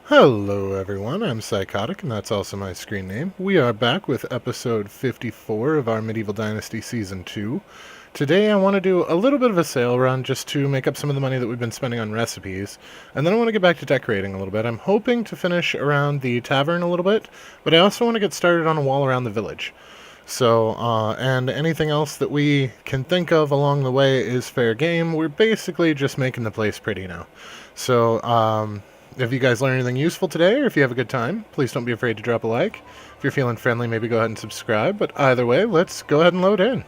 Hello everyone, I'm Psychotic, and that's also my screen name. We are back with episode 54 of our Medieval Dynasty Season 2. Today I want to do a little bit of a sale run just to make up some of the money that we've been spending on recipes, and then I want to get back to decorating a little bit. I'm hoping to finish around the tavern a little bit, but I also want to get started on a wall around the village. So, and anything else that we can think of along the way is fair game. We're basically just making the place pretty now. So, if you guys learn anything useful today, or if you have a good time, please don't be afraid to drop a like. If you're feeling friendly, maybe go ahead and subscribe. But either way, let's go ahead and load in.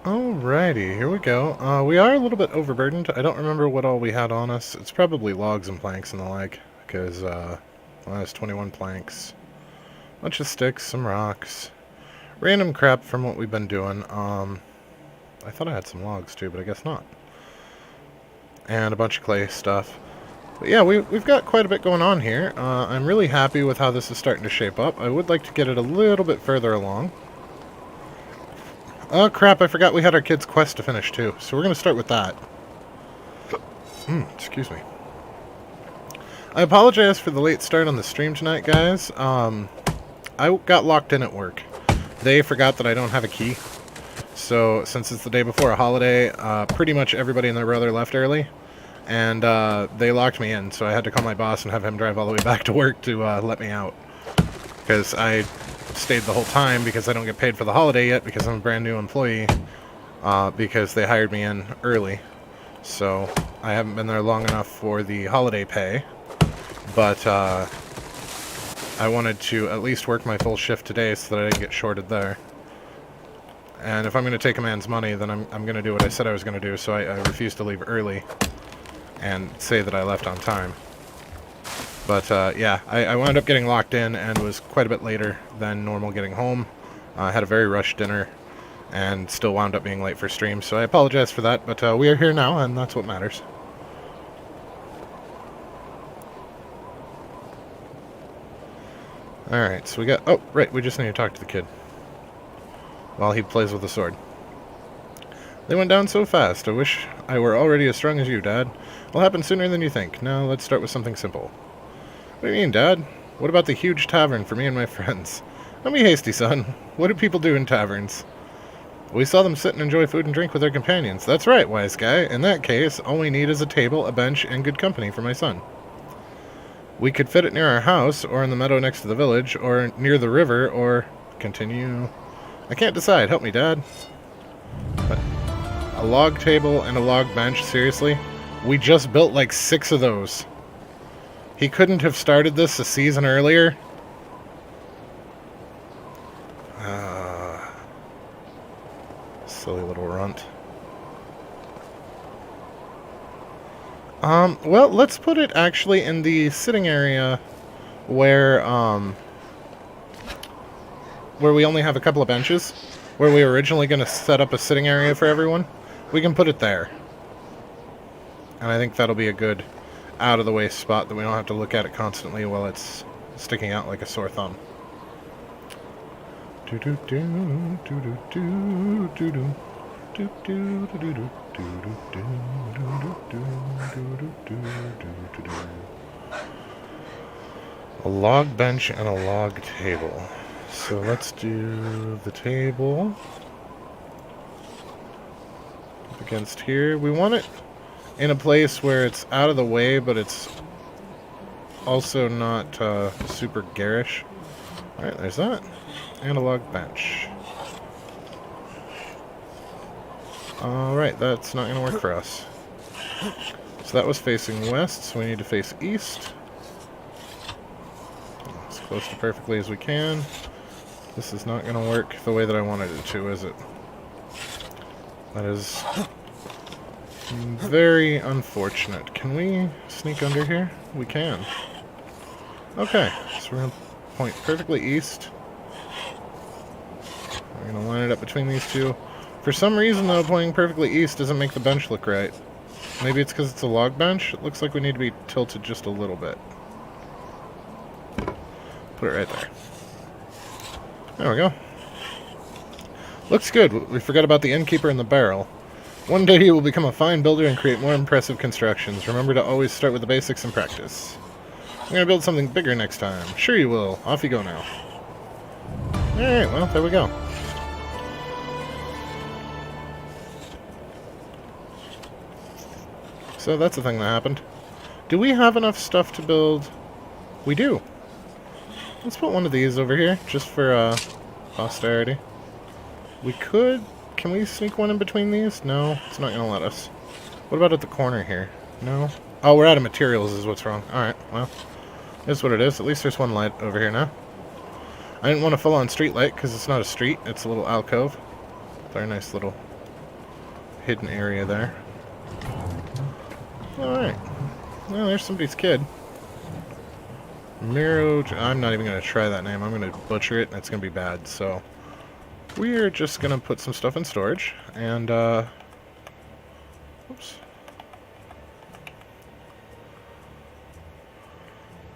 Alrighty, here we go. We are a little bit overburdened. I don't remember what all we had on us. It's probably logs and planks and the like, because, well, that's 21 planks. Bunch of sticks, some rocks. Random crap from what we've been doing. I thought I had some logs too, but I guess not. And a bunch of clay stuff. But yeah, we've got quite a bit going on here. I'm really happy with how this is starting to shape up. I would like to get it a little bit further along. Oh crap, I forgot we had our kid's quest to finish too. So we're going to start with that. Excuse me. I apologize for the late start on the stream tonight, guys. I got locked in at work. They forgot that I don't have a key. So since it's the day before a holiday, pretty much everybody and their brother left early. And they locked me in, so I had to call my boss and have him drive all the way back to work to let me out. Because I stayed the whole time because I don't get paid for the holiday yet because I'm a brand new employee. Because they hired me in early. So I haven't been there long enough for the holiday pay. But I wanted to at least work my full shift today so that I didn't get shorted there. And if I'm going to take a man's money, then I'm going to do what I said I was going to do, so I refuse to leave early and say that I left on time. But yeah, I wound up getting locked in and was quite a bit later than normal getting home. I had a very rushed dinner and still wound up being late for stream, so I apologize for that, but we are here now, and that's what matters. Alright, so we got... Oh, right, we just need to talk to the kid while he plays with the sword. They went down so fast. I wish I were already as strong as you, Dad. It'll happen sooner than you think. Now, let's start with something simple. What do you mean, Dad? What about the huge tavern for me and my friends? Don't be hasty, son. What do people do in taverns? We saw them sit and enjoy food and drink with their companions. That's right, wise guy. In that case, all we need is a table, a bench, and good company for my son. We could fit it near our house, or in the meadow next to the village, or near the river, or... Continue... I can't decide. Help me, Dad. But a log table and a log bench? Seriously? We just built like 6 of those. He couldn't have started this a season earlier? Silly little runt. Well, let's put it actually in the sitting area where we only have a couple of benches, where we were originally going to set up a sitting area for everyone. We can put it there. And I think that'll be a good out-of-the-way spot that we don't have to look at it constantly while it's sticking out like a sore thumb. A log bench and a log table. So let's do the table up against here. We want it in a place where it's out of the way, but it's also not super garish. Alright, there's that. And a log bench. Alright, that's not going to work for us. So that was facing west, so we need to face east. As close to perfectly as we can. This is not going to work the way that I wanted it to, is it? That is very unfortunate. Can we sneak under here? We can. Okay, so we're going to point perfectly east. We're going to line it up between these two. For some reason, though, pointing perfectly east doesn't make the bench look right. Maybe it's because it's a log bench. It looks like we need to be tilted just a little bit. Put it right there. There we go. Looks good. We forgot about the innkeeper and the barrel. One day you will become a fine builder and create more impressive constructions. Remember to always start with the basics and practice. I'm going to build something bigger next time. Sure you will. Off you go now. Alright, well, there we go. So that's the thing that happened. Do we have enough stuff to build? We do. Let's put one of these over here, just for posterity. We could... Can we sneak one in between these? No, it's not going to let us. What about at the corner here? No? Oh, we're out of materials is what's wrong. Alright, well. That's what it is. At least there's one light over here now. I didn't want a full-on street light, because it's not a street. It's a little alcove. Very nice little hidden area there. Alright. Well, there's somebody's kid. Miro... I'm not even going to try that name. I'm going to butcher it, and it's going to be bad, so... We're just going to put some stuff in storage, and, oops.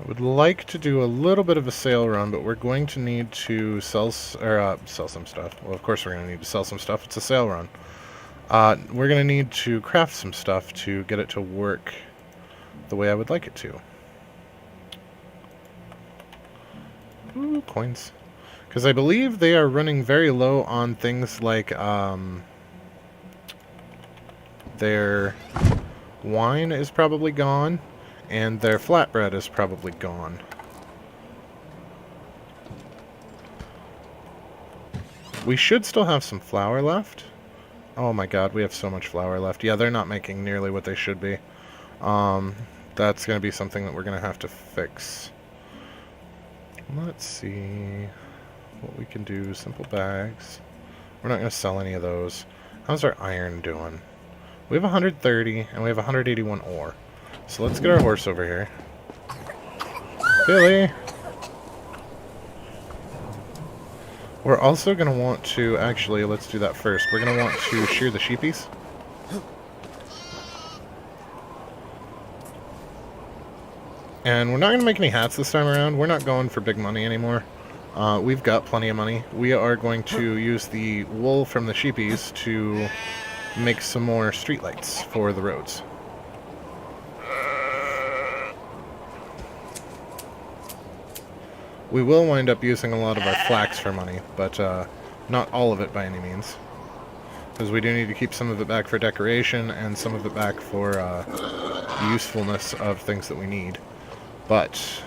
I would like to do a little bit of a sale run, but we're going to need to sell some stuff. Well, of course we're going to need to sell some stuff. It's a sale run. We're going to need to craft some stuff to get it to work the way I would like it to. Ooh, coins. Because I believe they are running very low on things like their wine is probably gone, and their flatbread is probably gone. We should still have some flour left. Oh my god, we have so much flour left. Yeah, they're not making nearly what they should be. That's going to be something that we're going to have to fix. Let's see what we can do. Simple bags. We're not going to sell any of those. How's our iron doing? We have 130, and we have 181 ore. So let's get our horse over here. Billy! We're also going to want to... Actually, let's do that first. We're going to want to shear the sheepies. And we're not going to make any hats this time around. We're not going for big money anymore. We've got plenty of money. We are going to use the wool from the sheepies to make some more streetlights for the roads. We will wind up using a lot of our flax for money, but not all of it by any means. Because we do need to keep some of it back for decoration and some of it back for usefulness of things that we need. But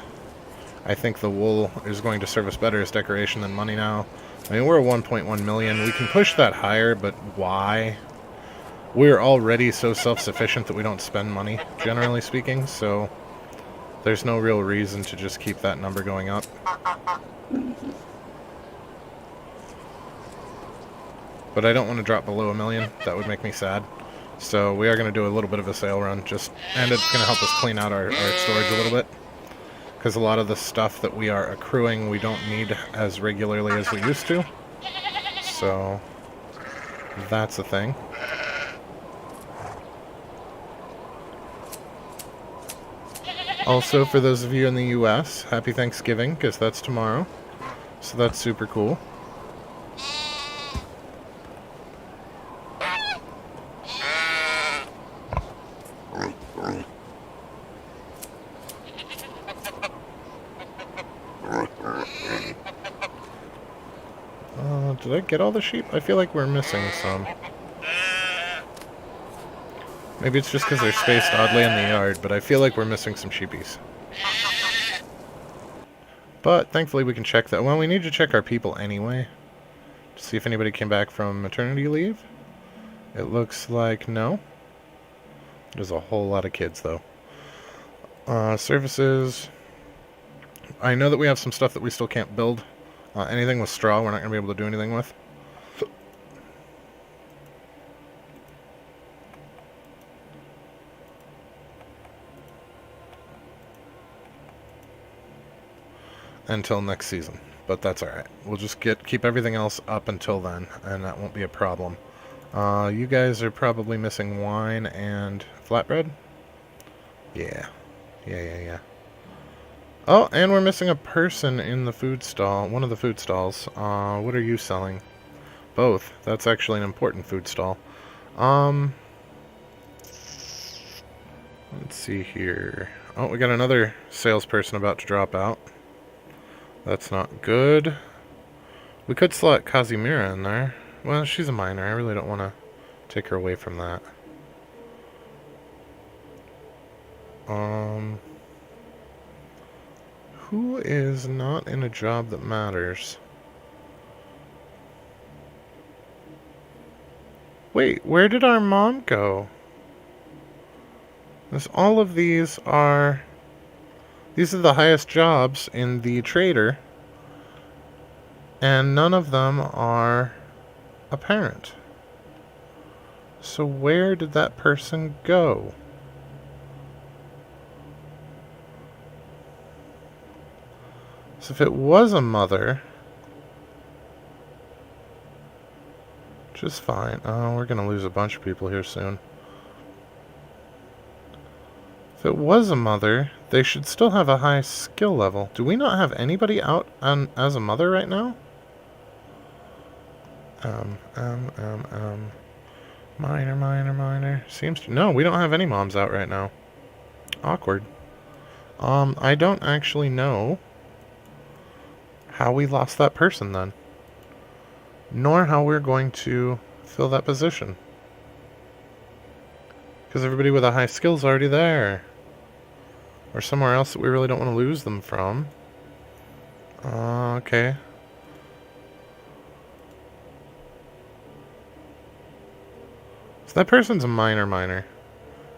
I think the wool is going to serve us better as decoration than money now. I mean, we're at 1.1 million. We can push that higher, but why? We're already so self-sufficient that we don't spend money, generally speaking, so there's no real reason to just keep that number going up. But I don't want to drop below 1 million. That would make me sad. So we are going to do a little bit of a sale run, and it's going to help us clean out our storage a little bit. Because a lot of the stuff that we are accruing we don't need as regularly as we used to. So that's a thing. Also, for those of you in the US, happy Thanksgiving, because that's tomorrow. So that's super cool. Did I get all the sheep? I feel like we're missing some. Maybe it's just because they're spaced oddly in the yard, but I feel like we're missing some sheepies. But thankfully we can check that. Well, we need to check our people anyway. To see if anybody came back from maternity leave. It looks like no. There's a whole lot of kids, though. Services. I know that we have some stuff that we still can't build. Anything with straw we're not going to be able to do anything with. Until next season. But that's alright. We'll just keep everything else up until then, and that won't be a problem. You guys are probably missing wine and flatbread? Yeah. Yeah. Oh, and we're missing a person in the food stall. One of the food stalls. What are you selling? Both. That's actually an important food stall. Let's see here. Oh, we got another salesperson about to drop out. That's not good. We could slot Kazimira in there. Well, she's a minor. I really don't want to take her away from that. Who is not in a job that matters? Wait, where did our mom go? All of these are... These are the highest jobs in the trader. And none of them are apparent. So where did that person go? So if it was a mother... Which is fine. Oh, we're going to lose a bunch of people here soon. If it was a mother, they should still have a high skill level. Do we not have anybody out as a mother right now? Minor. Seems to... No, we don't have any moms out right now. Awkward. I don't actually know how we lost that person then. Nor how we're going to fill that position. Because everybody with a high skill is already there. Or somewhere else that we really don't want to lose them from. Okay. So that person's a minor.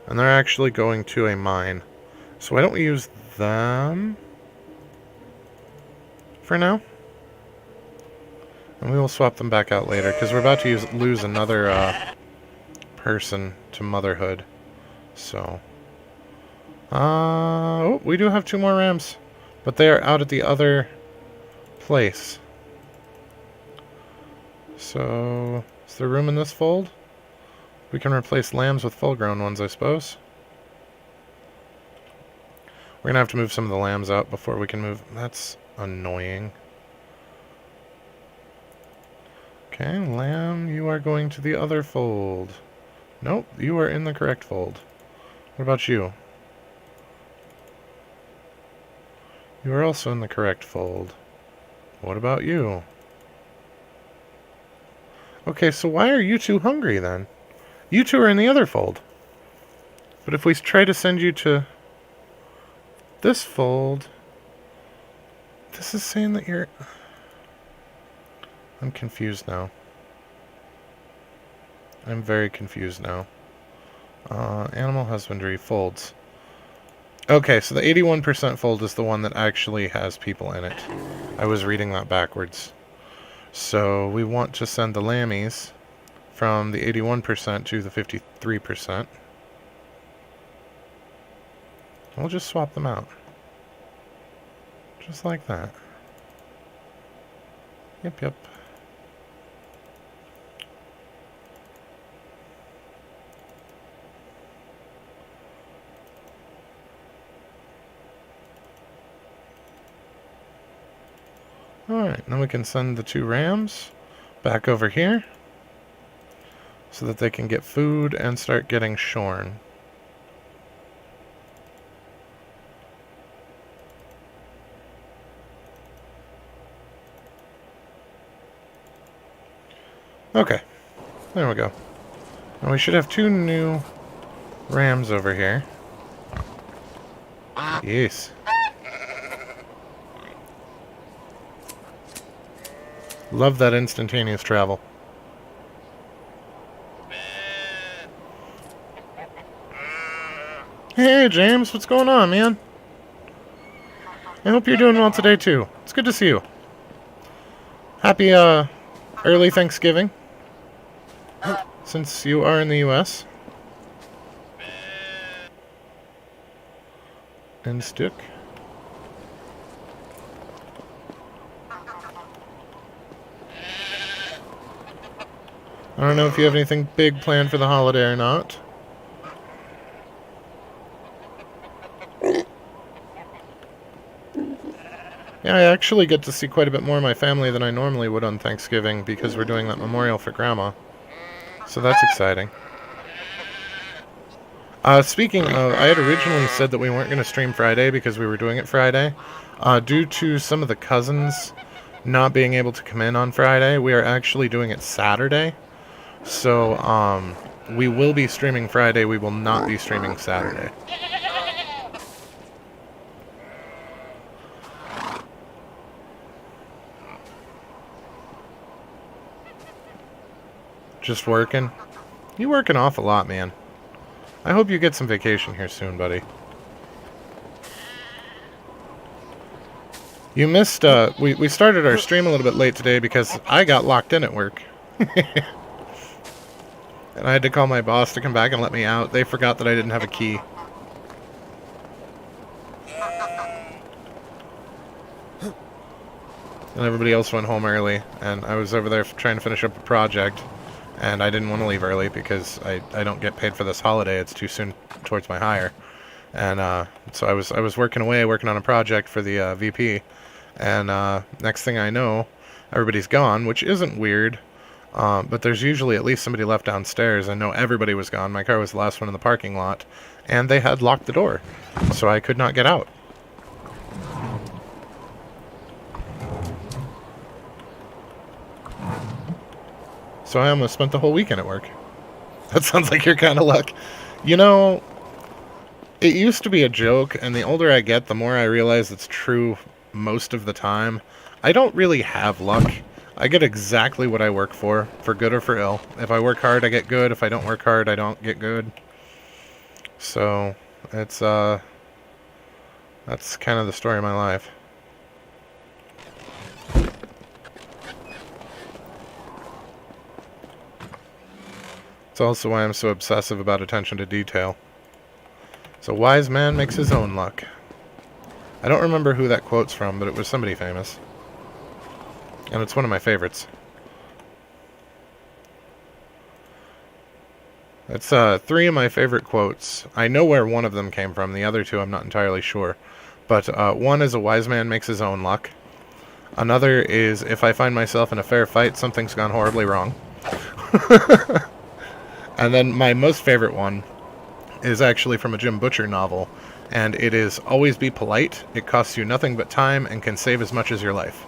And they're actually going to a mine. So why don't we use them for now? And we will swap them back out later, because we're about to lose another person to motherhood. So... oh, we do have 2 more rams. But they are out at the other place. So... is there room in this fold? We can replace lambs with full-grown ones, I suppose. We're going to have to move some of the lambs out before we can move... That's annoying. Okay, lamb, you are going to the other fold. Nope, you are in the correct fold. What about you? You are also in the correct fold. What about you? Okay, so why are you 2 hungry then? You 2 are in the other fold. But if we try to send you to this fold, this is saying that you're... I'm confused now. I'm very confused now. Animal husbandry folds. Okay, so the 81% fold is the one that actually has people in it. I was reading that backwards. So we want to send the lammies from the 81% to the 53%. We'll just swap them out. Just like that. Yep. Alright, now we can send the 2 rams back over here so that they can get food and start getting shorn. Okay, there we go. And we should have 2 new rams over here. Yes. Love that instantaneous travel. Hey, James, what's going on, man? I hope you're doing well today, too. It's good to see you. Happy, early Thanksgiving, since you are in the U.S. And stick. I don't know if you have anything big planned for the holiday or not. Yeah, I actually get to see quite a bit more of my family than I normally would on Thanksgiving because we're doing that memorial for Grandma. So that's exciting. Speaking of, I had originally said that we weren't going to stream Friday because we were doing it Friday. Due to some of the cousins not being able to come in on Friday, we are actually doing it Saturday. So, we will be streaming Friday, we will not be streaming Saturday. Just working? You working off a lot, man. I hope you get some vacation here soon, buddy. You missed, we started our stream a little bit late today because I got locked in at work. And I had to call my boss to come back and let me out. They forgot that I didn't have a key. And everybody else went home early, and I was over there trying to finish up a project, and I didn't want to leave early because I don't get paid for this holiday. It's too soon towards my hire. And so I was working away, working on a project for the VP, and next thing I know, everybody's gone, which isn't weird, but there's usually at least somebody left downstairs. I know everybody was gone. My car was the last one in the parking lot, and they had locked the door, so I could not get out. So I almost spent the whole weekend at work. That sounds like your kind of luck. You know, it used to be a joke, and the older I get, the more I realize it's true most of the time. I don't really have luck. I get exactly what I work for good or for ill. If I work hard, I get good. If I don't work hard, I don't get good. So, it's, that's kind of the story of my life. It's also why I'm so obsessive about attention to detail. So, wise man makes his own luck. I don't remember who that quote's from, but it was somebody famous. And it's one of my favorites. It's 3 of my favorite quotes. I know where one of them came from. The other 2 I'm not entirely sure. But one is a wise man makes his own luck. Another is, if I find myself in a fair fight, something's gone horribly wrong. And then my most favorite one is actually from a Jim Butcher novel. And it is, always be polite. It costs you nothing but time and can save as much as your life.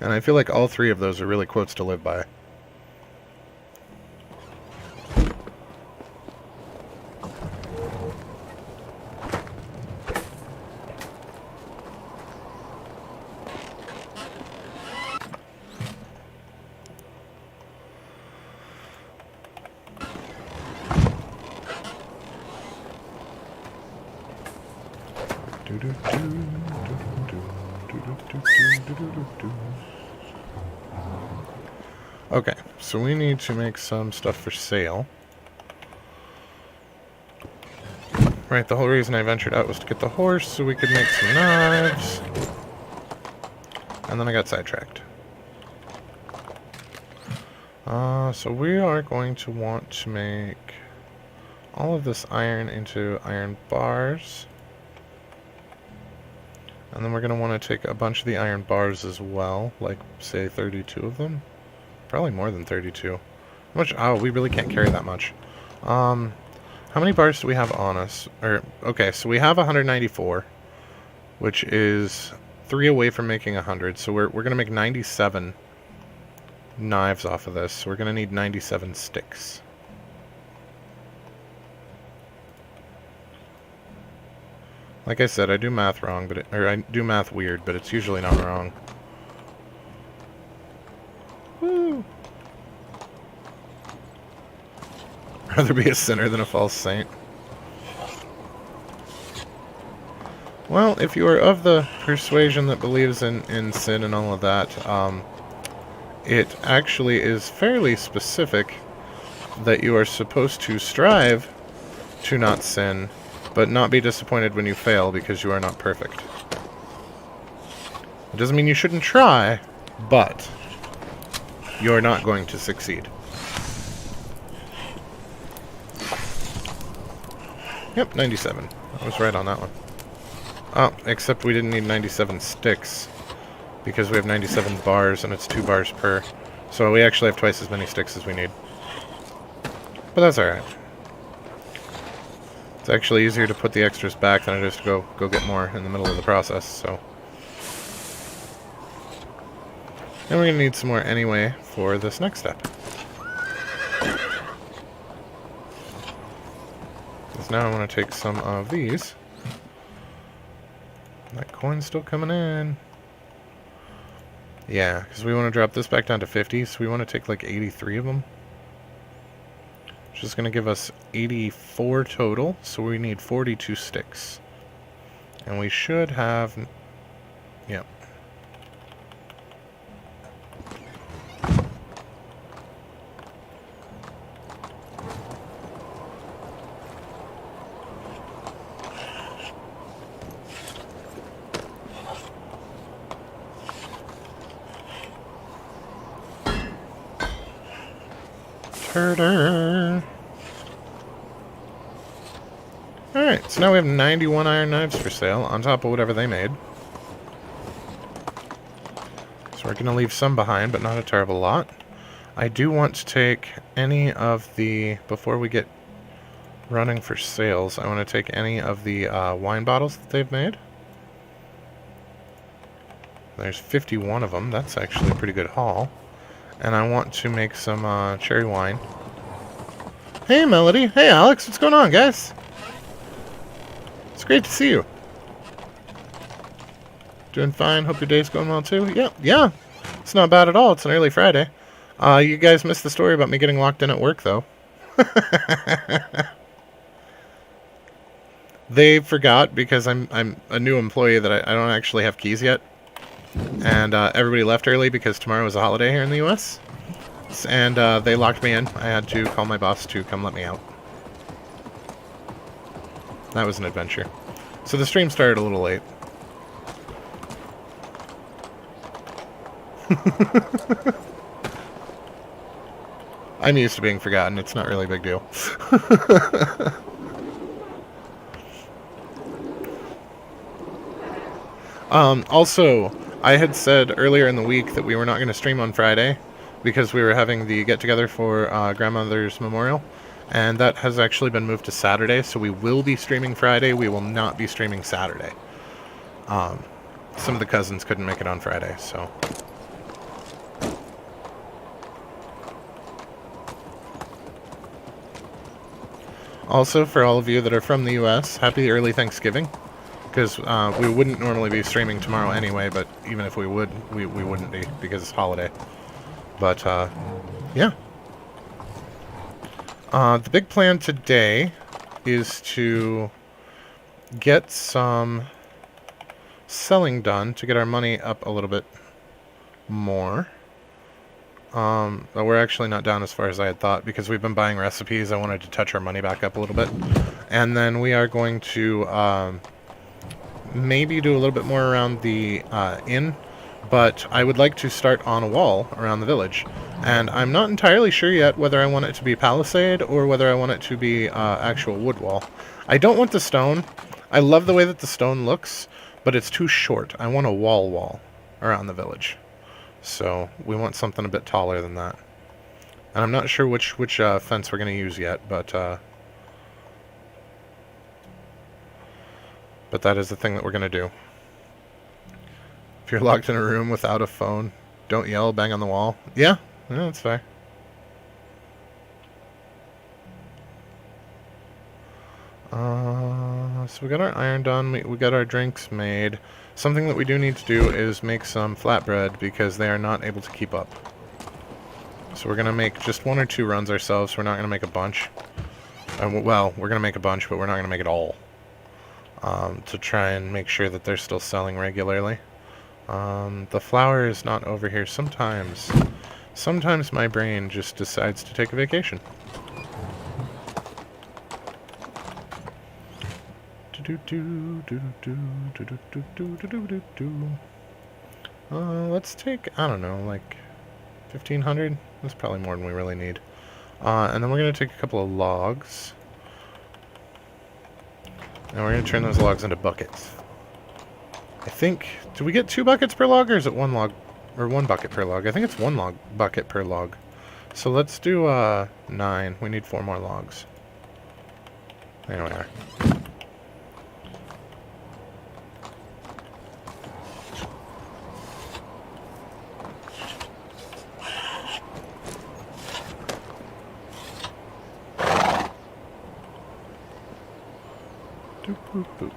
And I feel like all 3 of those are really quotes to live by. Okay, so we need to make some stuff for sale. Right, the whole reason I ventured out was to get the horse so we could make some knives. And then I got sidetracked. So we are going to want to make all of this iron into iron bars. And then we're going to want to take a bunch of the iron bars as well, like, say, 32 of them. Probably more than 32. How much? Oh, we really can't carry that much. How many bars do we have on us? Okay, so we have 194, which is 3 away from making 100. So we're going to make 97 knives off of this. So we're going to need 97 sticks. Like I said, I do math wrong, or I do math weird, but it's usually not wrong. Woo! Rather be a sinner than a false saint. Well, if you are of the persuasion that believes in sin and all of that, it actually is fairly specific that you are supposed to strive to not sin, but not be disappointed when you fail because you are not perfect. It doesn't mean you shouldn't try, but you're not going to succeed. Yep, 97. I was right on that one. Oh, except we didn't need 97 sticks, because we have 97 bars, and it's 2 bars per. So we actually have twice as many sticks as we need. But that's alright. It's actually easier to put the extras back than it is to go get more in the middle of the process, so. And we're going to need some more anyway for this next step. Because now I want to take some of these. That coin's still coming in. Yeah, because we want to drop this back down to 50, so we want to take like 83 of them. Which is going to give us 84 total, so we need 42 sticks. And we should have... Yep. Alright, so now we have 91 iron knives for sale, on top of whatever they made. So we're going to leave some behind, but not a terrible lot. I do want to take any of the, before we get running for sales, I want to take any of the wine bottles that they've made. There's 51 of them, that's actually a pretty good haul. And I want to make some cherry wine. Hey, Melody. Hey, Alex. What's going on, guys? It's great to see you. Doing fine. Hope your day's going well, too. Yeah. It's not bad at all. It's an early Friday. You guys missed the story about me getting locked in at work, though. They forgot because I'm a new employee that I don't actually have keys yet. And everybody left early because tomorrow is a holiday here in the U.S. And they locked me in. I had to call my boss to come let me out. That was an adventure. So the stream started a little late. I'm used to being forgotten. It's not really a big deal. Also, I had said earlier in the week that we were not going to stream on Friday because we were having the get-together for grandmother's memorial, and that has actually been moved to Saturday, so we will be streaming Friday. We will not be streaming Saturday. Some of the cousins couldn't make it on Friday, so... Also, for all of you that are from the U.S., happy early Thanksgiving. Because we wouldn't normally be streaming tomorrow anyway, but even if we would, we wouldn't be, because it's holiday. But, yeah. The big plan today is to get some selling done to get our money up a little bit more. But we're actually not down as far as I had thought, because we've been buying recipes. I wanted to touch our money back up a little bit. And then we are going to... maybe do a little bit more around the inn, but I would like to start on a wall around the village. And I'm not entirely sure yet whether I want it to be palisade or whether I want it to be actual wood wall. I don't want the stone. I love the way that the stone looks, but it's too short. I want a wall around the village. So we want something a bit taller than that. And I'm not sure which fence we're going to use yet, but that is the thing that we're going to do. If you're locked in a room without a phone, don't yell, bang on the wall. Yeah, that's fair. So we got our iron done, we got our drinks made. Something that we do need to do is make some flatbread because they are not able to keep up. So we're going to make just 1 or 2 runs ourselves. We're not going to make a bunch. Well, we're going to make a bunch, but we're not going to make it all. To try and make sure that they're still selling regularly. The flour is not over here. Sometimes my brain just decides to take a vacation. Let's take, I don't know, like 1,500? That's probably more than we really need. And then we're going to take a couple of logs. And we're going to turn those logs into buckets. I think, do we get 2 buckets per log, or is it 1 log, or 1 bucket per log? I think it's 1 bucket per log. So let's do 9. We need 4 more logs. There we are. Doop, boop, boop.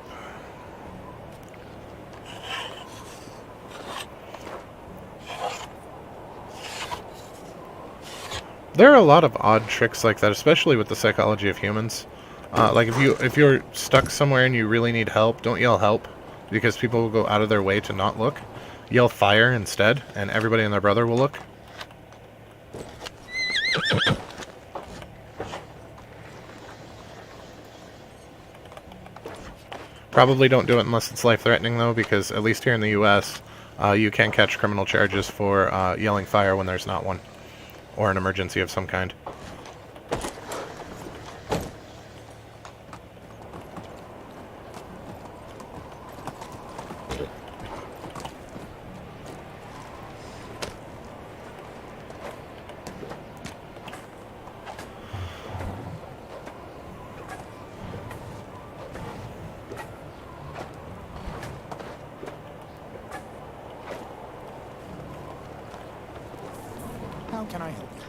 There are a lot of odd tricks like that, especially with the psychology of humans. Like if you're stuck somewhere and you really need help, don't yell help, because people will go out of their way to not look. Yell fire instead, and everybody and their brother will look. Probably don't do it unless it's life-threatening, though, because at least here in the U.S., you can catch criminal charges for yelling fire when there's not one, or an emergency of some kind. How can I help you?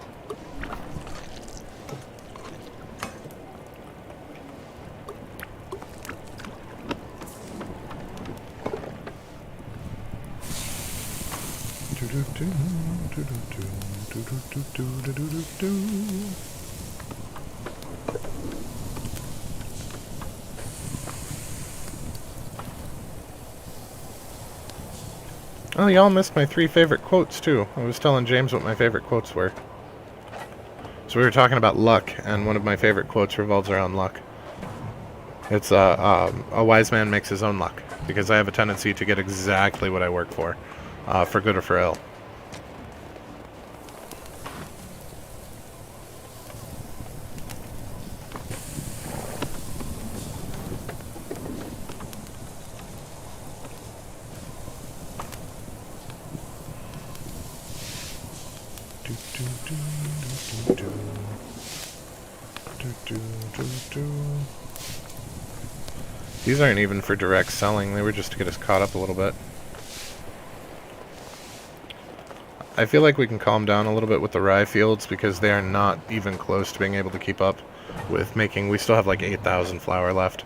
Oh, y'all missed my 3 favorite quotes, too. I was telling James what my favorite quotes were. So we were talking about luck, and one of my favorite quotes revolves around luck. It's, a wise man makes his own luck, because I have a tendency to get exactly what I work for good or for ill. These aren't even for direct selling, they were just to get us caught up a little bit. I feel like we can calm down a little bit with the rye fields because they are not even close to being able to keep up with making. We still have like 8,000 flour left.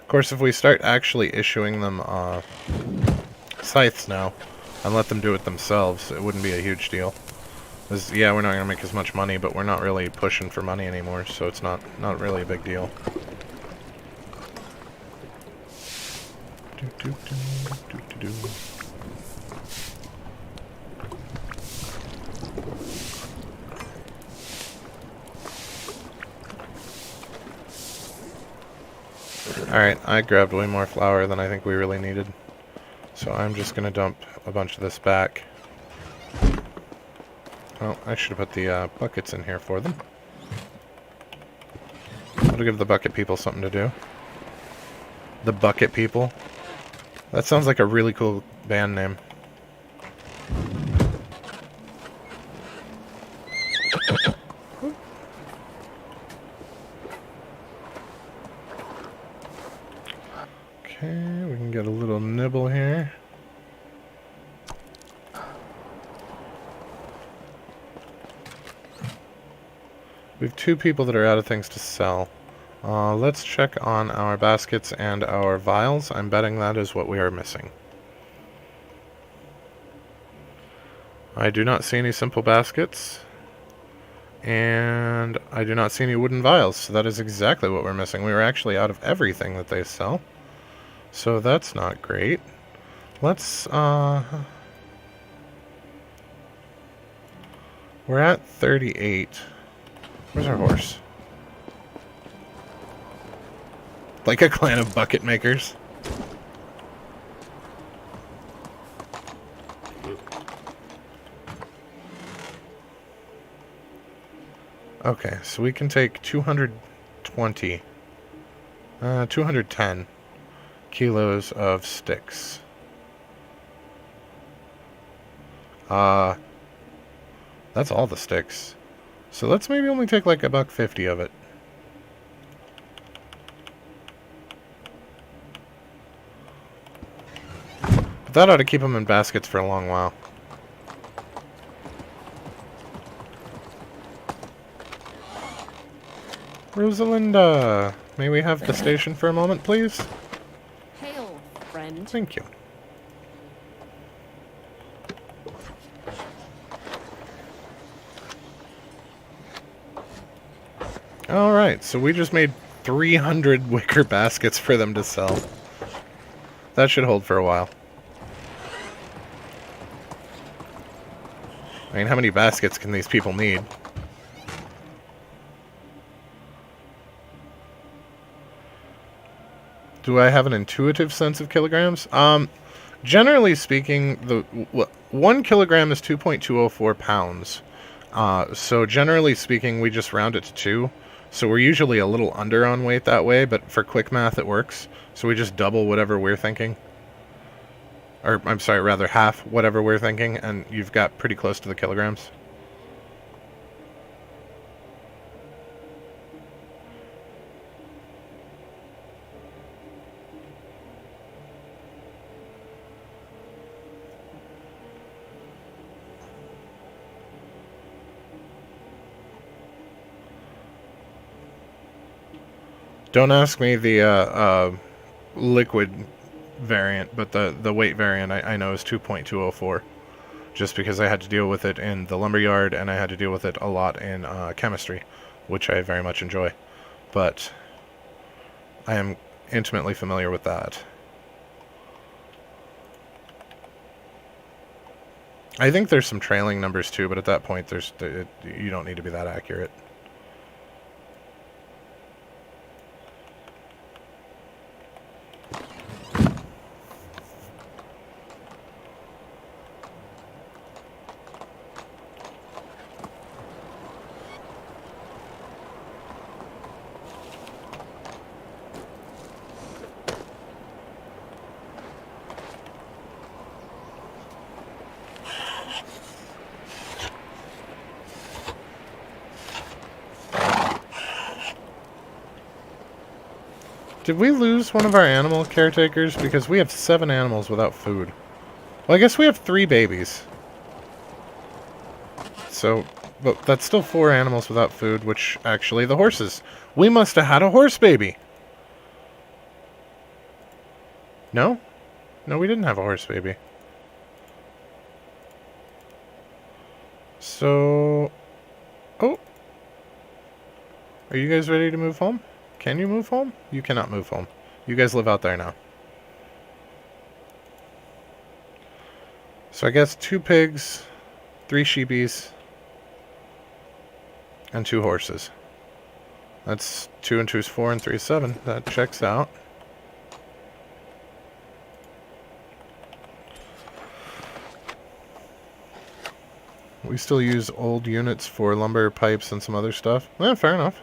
Of course, if we start actually issuing them scythes now and let them do it themselves, it wouldn't be a huge deal. Yeah, we're not going to make as much money, but we're not really pushing for money anymore, so it's not really a big deal. Alright, I grabbed way more flour than I think we really needed. So I'm just going to dump a bunch of this back. Well, I should have put the buckets in here for them. That'll give the bucket people something to do. The Bucket People. That sounds like a really cool band name. Okay, we can get a little nibble here. We have 2 people that are out of things to sell. Let's check on our baskets and our vials. I'm betting that is what we are missing. I do not see any simple baskets. And I do not see any wooden vials, so that is exactly what we're missing. We were actually out of everything that they sell. So that's not great. Let's, we're at 38. Where's our horse? Like a clan of bucket makers. Okay, so we can take 210 kilos of sticks. That's all the sticks. So let's maybe only take like $1.50 of it. But that ought to keep them in baskets for a long while. Rosalinda, may we have the station for a moment, please? Hail, friend. Thank you. Alright, so we just made 300 wicker baskets for them to sell. That should hold for a while. I mean, how many baskets can these people need? Do I have an intuitive sense of kilograms? Generally speaking, 1 kilogram is 2.204 pounds. So generally speaking, we just round it to 2. So we're usually a little under on weight that way, but for quick math it works. So we just double whatever we're thinking. Or, I'm sorry, rather half whatever we're thinking, and you've got pretty close to the kilograms. Don't ask me the liquid variant, but the weight variant I know is 2.204. Just because I had to deal with it in the lumberyard, and I had to deal with it a lot in chemistry, which I very much enjoy. But I am intimately familiar with that. I think there's some trailing numbers too, but at that point, you don't need to be that accurate. Did we lose one of our animal caretakers? Because we have 7 animals without food. Well, I guess we have 3 babies. So, but that's still 4 animals without food, which actually the horses. We must have had a horse baby. No? No, we didn't have a horse baby. So... Oh! Are you guys ready to move home? Can you move home? You cannot move home. You guys live out there now. So I guess 2 pigs, 3 sheepies, and 2 horses. That's 2 and 2 is 4 and 3 is 7. That checks out. We still use old units for lumber, pipes, and some other stuff. Eh, fair enough.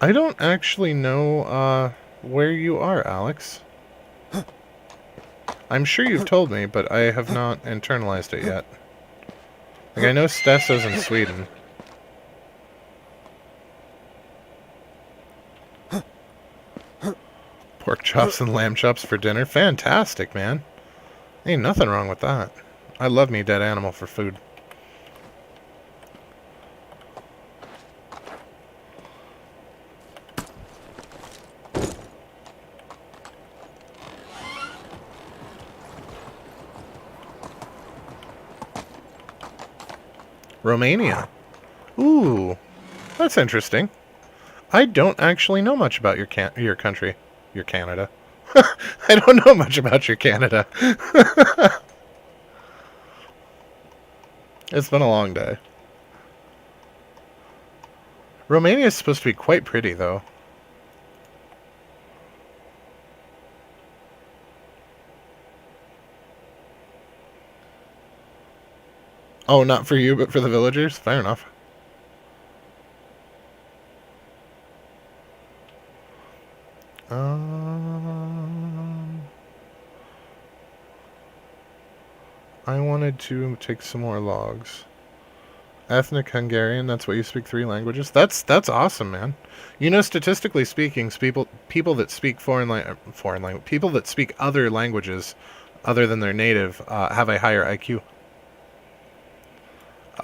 I don't actually know where you are, Alex. I'm sure you've told me, but I have not internalized it yet. Like, I know Stessa's in Sweden. Pork chops and lamb chops for dinner. Fantastic, man. Ain't nothing wrong with that. I love me dead animal for food. Romania. Ooh, that's interesting. I don't actually know much about your country. Your Canada. I don't know much about your Canada. It's been a long day. Romania is supposed to be quite pretty, though. Oh, not for you, but for the villagers? Fair enough. I wanted to take some more logs. Ethnic Hungarian, that's what you speak 3 languages? That's awesome, man. You know, statistically speaking, people that speak people that speak other languages other than their native have a higher IQ.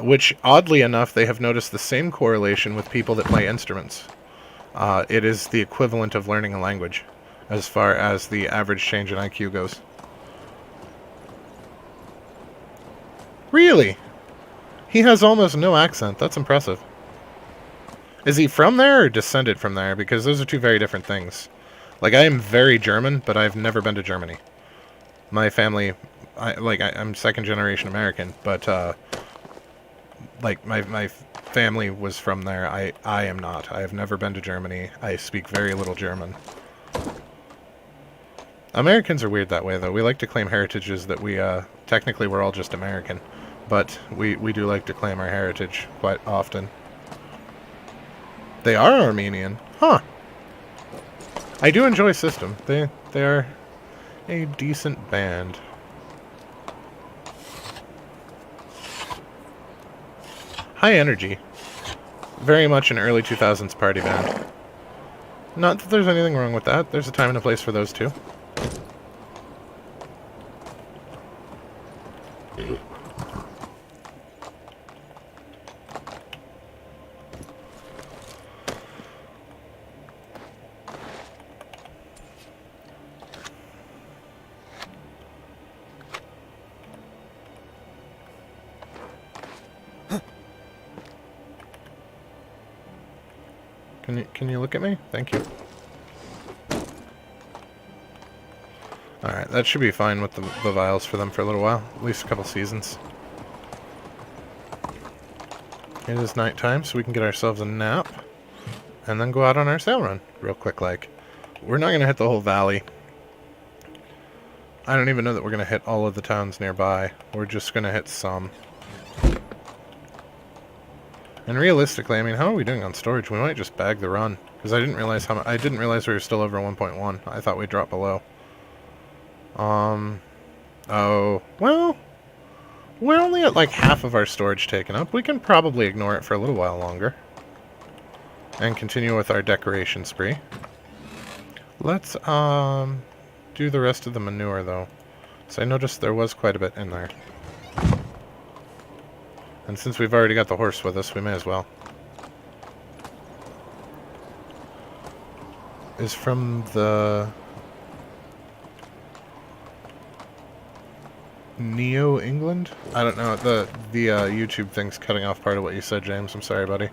Which, oddly enough, they have noticed the same correlation with people that play instruments. It is the equivalent of learning a language, as far as the average change in IQ goes. Really? He has almost no accent. That's impressive. Is he from there or descended from there? Because those are 2 very different things. Like, I am very German, but I've never been to Germany. My family, I'm second generation American, but, like, my family was from there. I am not. I have never been to Germany. I speak very little German. Americans are weird that way, though. We like to claim heritages that we, technically we're all just American. But we do like to claim our heritage quite often. They are Armenian. Huh. I do enjoy System. They are a decent band. High energy. Very much an early 2000s party band. Not that there's anything wrong with that. There's a time and a place for those too. Can you look at me? Thank you. Alright, that should be fine with the vials for them for a little while. At least a couple seasons. It is nighttime, so we can get ourselves a nap. And then go out on our sail run. Real quick, like. We're not going to hit the whole valley. I don't even know that we're going to hit all of the towns nearby. We're just going to hit some. And realistically, I mean, how are we doing on storage? We might just bag the run. Because I didn't realize we were still over 1.1. I thought we dropped below. Oh, well, we're only at like half of our storage taken up. We can probably ignore it for a little while longer. And continue with our decoration spree. Let's, do the rest of the manure, though. So I noticed there was quite a bit in there. And since we've already got the horse with us, we may as well. Is from the Neo England? I don't know. The YouTube thing's cutting off part of what you said, James. I'm sorry, buddy.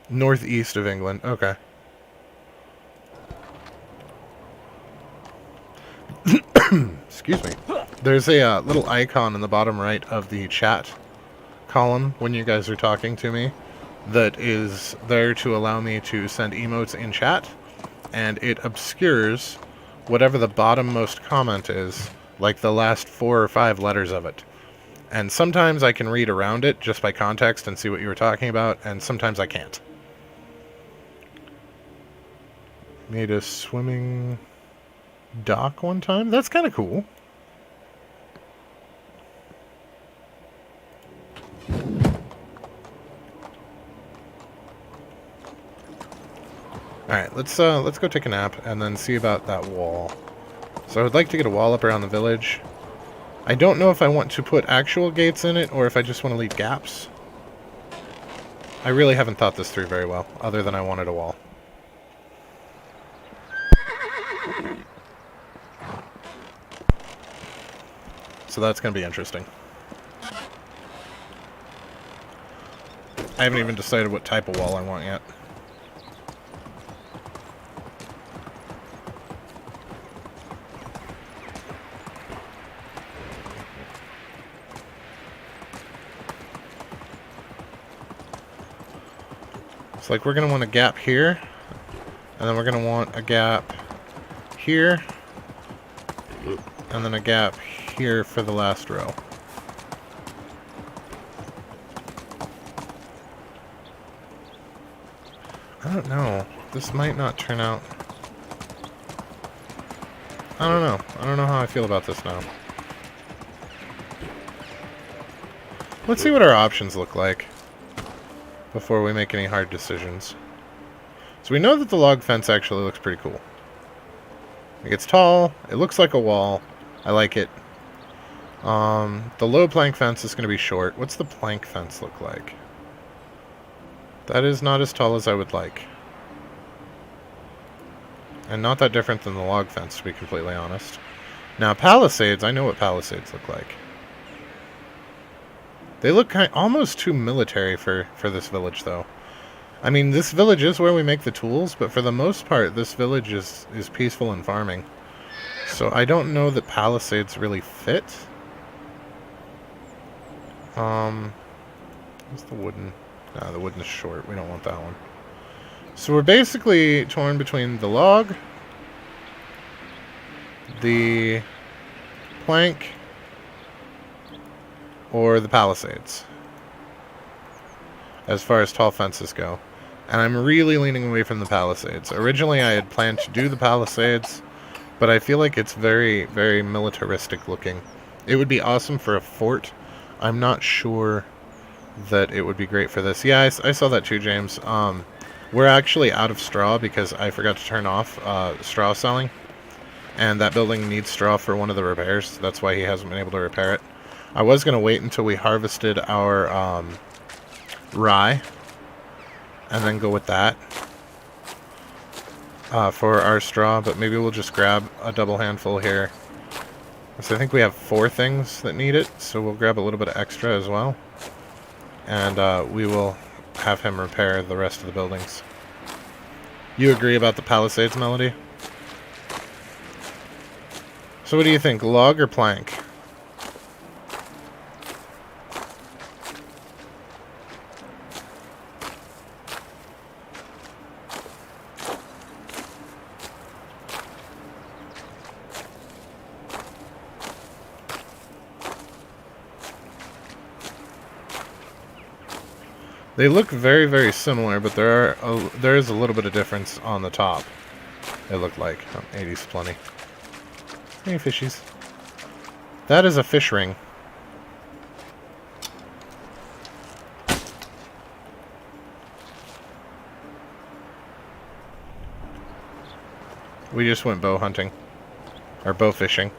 Northeast of England. Okay. Excuse me. There's a little icon in the bottom right of the chat column when you guys are talking to me that is there to allow me to send emotes in chat. and it obscures whatever the bottommost comment is, like the last 4 or 5 letters of it. And sometimes I can read around it just by context and see what you were talking about, and sometimes I can't. Made a swimming dock one time? That's kind of cool. Alright, let's go take a nap and then see about that wall. So I would like to get a wall up around the village. I don't know if I want to put actual gates in it or if I just want to leave gaps. I really haven't thought this through very well, other than I wanted a wall. So that's going to be interesting. I haven't even decided what type of wall I want yet. It's like we're going to want a gap here, and then we're going to want a gap here, and then a gap here for the last row. I don't know. This might not turn out... I don't know. I don't know how I feel about this now. Let's see what our options look like before we make any hard decisions. So we know that the log fence actually looks pretty cool. It gets tall. It looks like a wall. I like it. The low plank fence is going to be short. What's the plank fence look like? That is not as tall as I would like. And not that different than the log fence, to be completely honest. Now, palisades, I know what palisades look like. They look almost too military for this village, though. I mean, this village is where we make the tools, but for the most part, this village is peaceful and farming. So I don't know that palisades really fit. What's the wooden? No, the wooden is short. We don't want that one. So we're basically torn between the log, the plank, or the palisades, as far as tall fences go. And I'm really leaning away from the palisades. Originally I had planned to do the palisades, but I feel like it's very, very militaristic looking. It would be awesome for a fort. I'm not sure that it would be great for this. Yeah, I saw that too, James. We're actually out of straw because I forgot to turn off straw selling. And that building needs straw for one of the repairs. That's why he hasn't been able to repair it. I was going to wait until we harvested our rye and then go with that for our straw, but maybe we'll just grab a double handful here. So I think we have 4 things that need it, so we'll grab a little bit of extra as well. And we will have him repair the rest of the buildings. You agree about the palisades, Melody? So what do you think, log or plank? They look very, very similar, but there is a little bit of difference on the top. It looked like. Oh, 80's plenty. Hey, fishies. That is a fish ring. We just went bow hunting. Or bow fishing.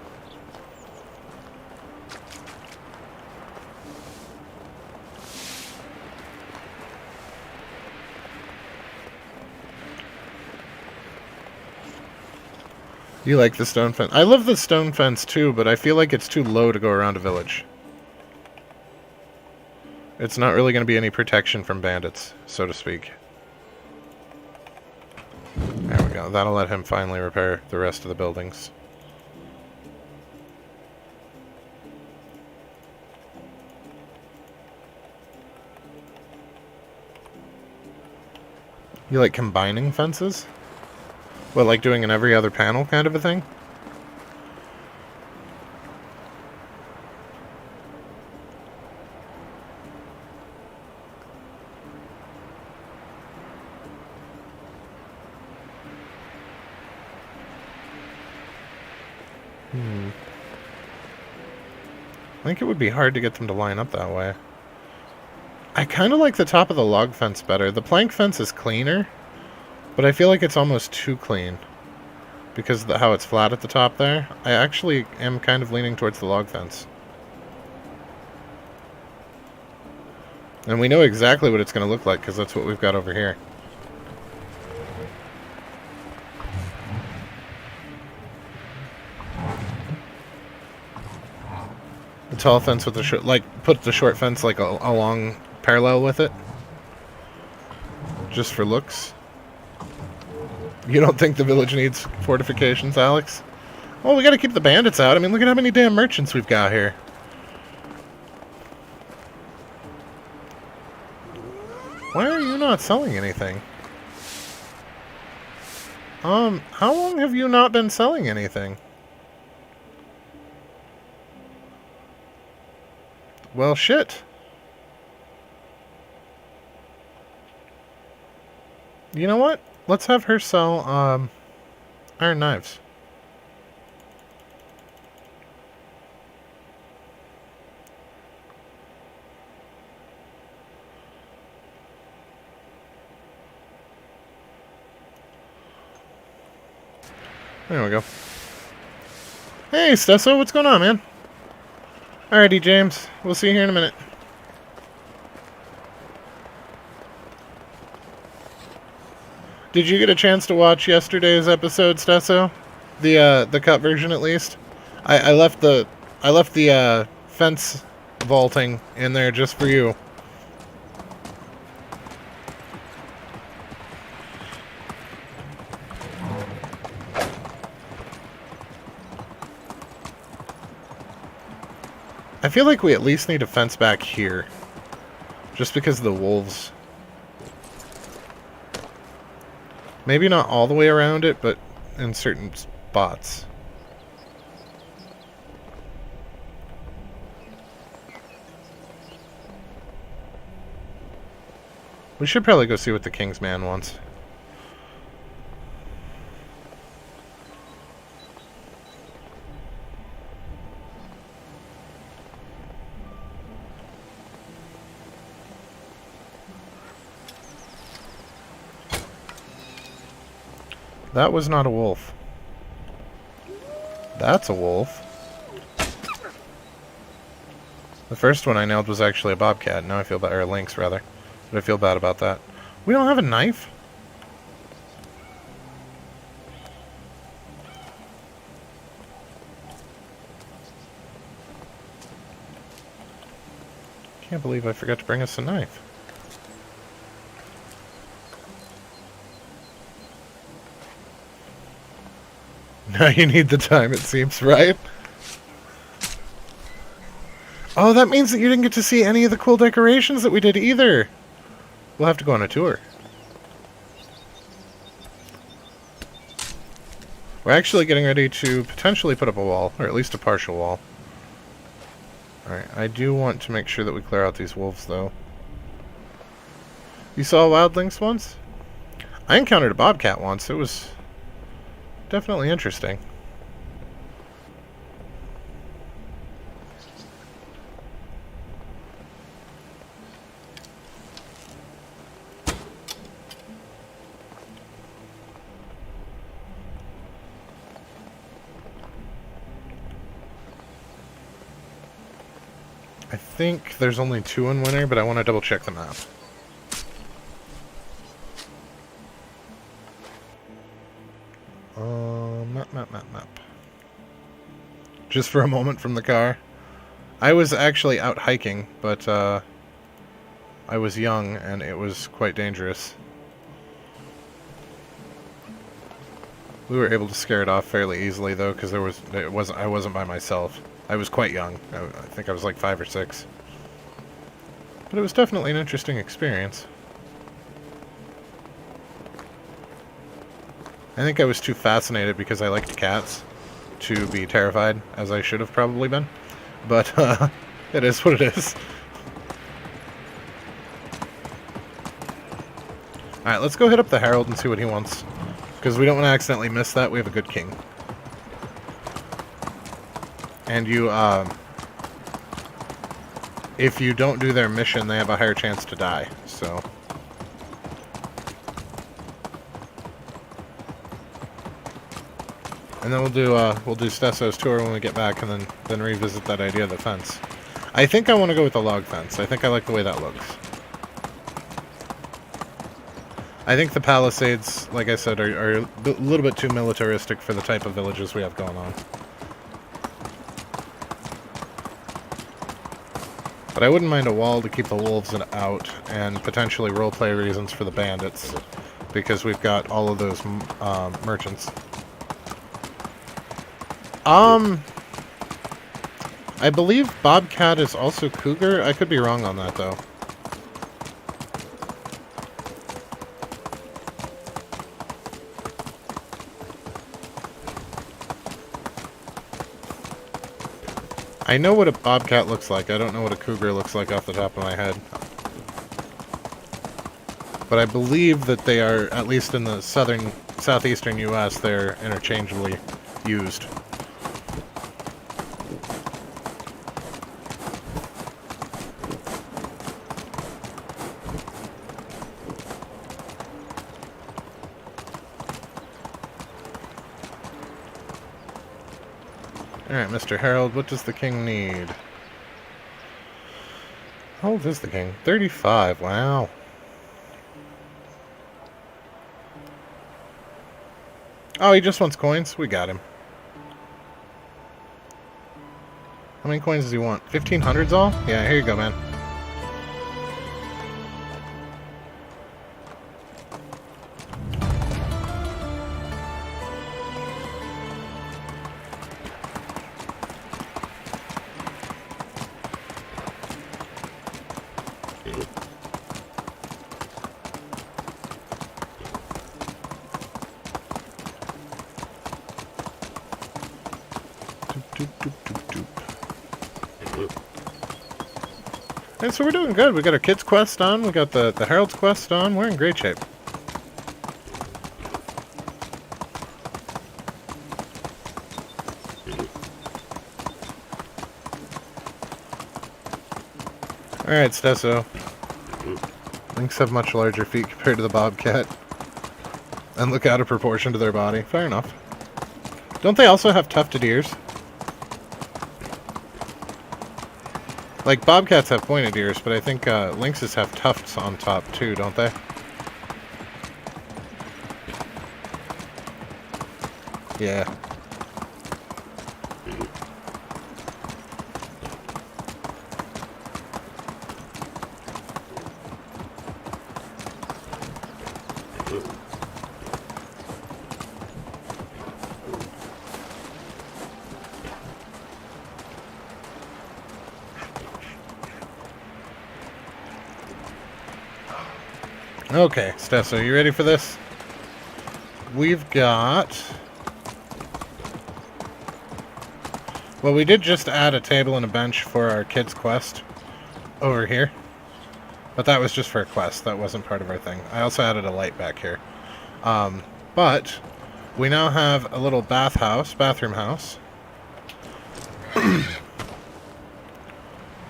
You like the stone fence? I love the stone fence too, but I feel like it's too low to go around a village. It's not really going to be any protection from bandits, so to speak. There we go. That'll let him finally repair the rest of the buildings. You like combining fences? What, like doing an every other panel kind of a thing? I think it would be hard to get them to line up that way. I kind of like the top of the log fence better. The plank fence is cleaner, but I feel like it's almost too clean because of how it's flat at the top there. I actually am kind of leaning towards the log fence. And we know exactly what it's going to look like because that's what we've got over here. The tall fence with the short, like, put the short fence like along parallel with it. Just for looks. You don't think the village needs fortifications, Alex? Well, we gotta keep the bandits out. I mean, look at how many damn merchants we've got here. Why are you not selling anything? How long have you not been selling anything? Well, shit. You know what? Let's have her sell, iron knives. There we go. Hey, Stesso, what's going on, man? Alrighty, James. We'll see you here in a minute. Did you get a chance to watch yesterday's episode, Stesso? The cut version, at least. I left the fence vaulting in there just for you. I feel like we at least need a fence back here. Just because of the wolves. Maybe not all the way around it, but in certain spots. We should probably go see what the King's Man wants. That was not a wolf. That's a wolf. The first one I nailed was actually a bobcat. Now I feel bad, or a lynx rather. But I feel bad about that. We don't have a knife? Can't believe I forgot to bring us a knife. Now you need the time, it seems, right? Oh, that means that you didn't get to see any of the cool decorations that we did either. We'll have to go on a tour. We're actually getting ready to potentially put up a wall, or at least a partial wall. Alright, I do want to make sure that we clear out these wolves, though. You saw a wild lynx once? I encountered a bobcat once. It was definitely interesting. I think there's only 2 in winter, but I want to double check the map. Map. Just for a moment from the car. I was actually out hiking, but I was young and it was quite dangerous. We were able to scare it off fairly easily though, because I wasn't by myself. I was quite young. I think I was like 5 or 6. But it was definitely an interesting experience. I think I was too fascinated because I liked cats to be terrified, as I should have probably been. But, it is what it is. Alright, let's go hit up the Herald and see what he wants. Because we don't want to accidentally miss that. We have a good king. And you, if you don't do their mission, they have a higher chance to die, so... And then we'll do Stesso's tour when we get back, and then revisit that idea of the fence. I think I want to go with the log fence. I think I like the way that looks. I think the palisades, like I said, are a little bit too militaristic for the type of villages we have going on. But I wouldn't mind a wall to keep the wolves out, and potentially roleplay reasons for the bandits, because we've got all of those merchants. I believe Bobcat is also cougar. I could be wrong on that, though. I know what a bobcat looks like. I don't know what a cougar looks like off the top of my head. But I believe that they are, at least in the southeastern U.S., they're interchangeably used. Alright, Mr. Harold, what does the king need? How old is the king? 35, wow. Oh, he just wants coins? We got him. How many coins does he want? 1,500's all? Yeah, here you go, man. And so we're doing good. We got our kids' quest on. We got the Herald's quest on. We're in great shape. Alright, Stesso. Lynx have much larger feet compared to the bobcat. And look out of proportion to their body. Fair enough. Don't they also have tufted ears? Like, bobcats have pointed ears, but I think lynxes have tufts on top too, don't they? Yeah. Okay, Stesso, you ready for this? We've got... Well, we did just add a table and a bench for our kids' quest over here. But that was just for a quest. That wasn't part of our thing. I also added a light back here. But we now have a little bathroom house.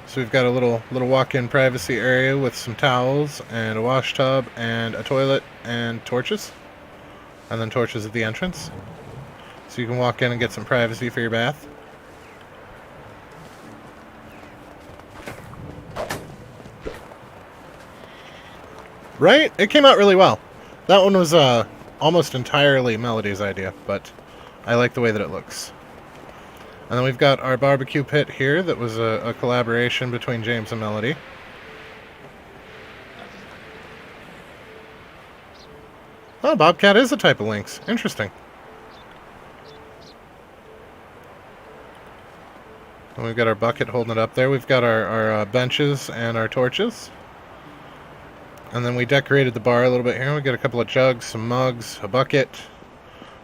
So we've got a little walk-in privacy area with some towels and a wash tub and a toilet and torches. And then torches at the entrance. So you can walk in and get some privacy for your bath. Right? It came out really well. That one was almost entirely Melody's idea, but I like the way that it looks. And then we've got our barbecue pit here that was a collaboration between James and Melody. Oh, bobcat is a type of lynx. Interesting. And we've got our bucket holding it up there. We've got our benches and our torches. And then we decorated the bar a little bit here. We got a couple of jugs, some mugs, a bucket.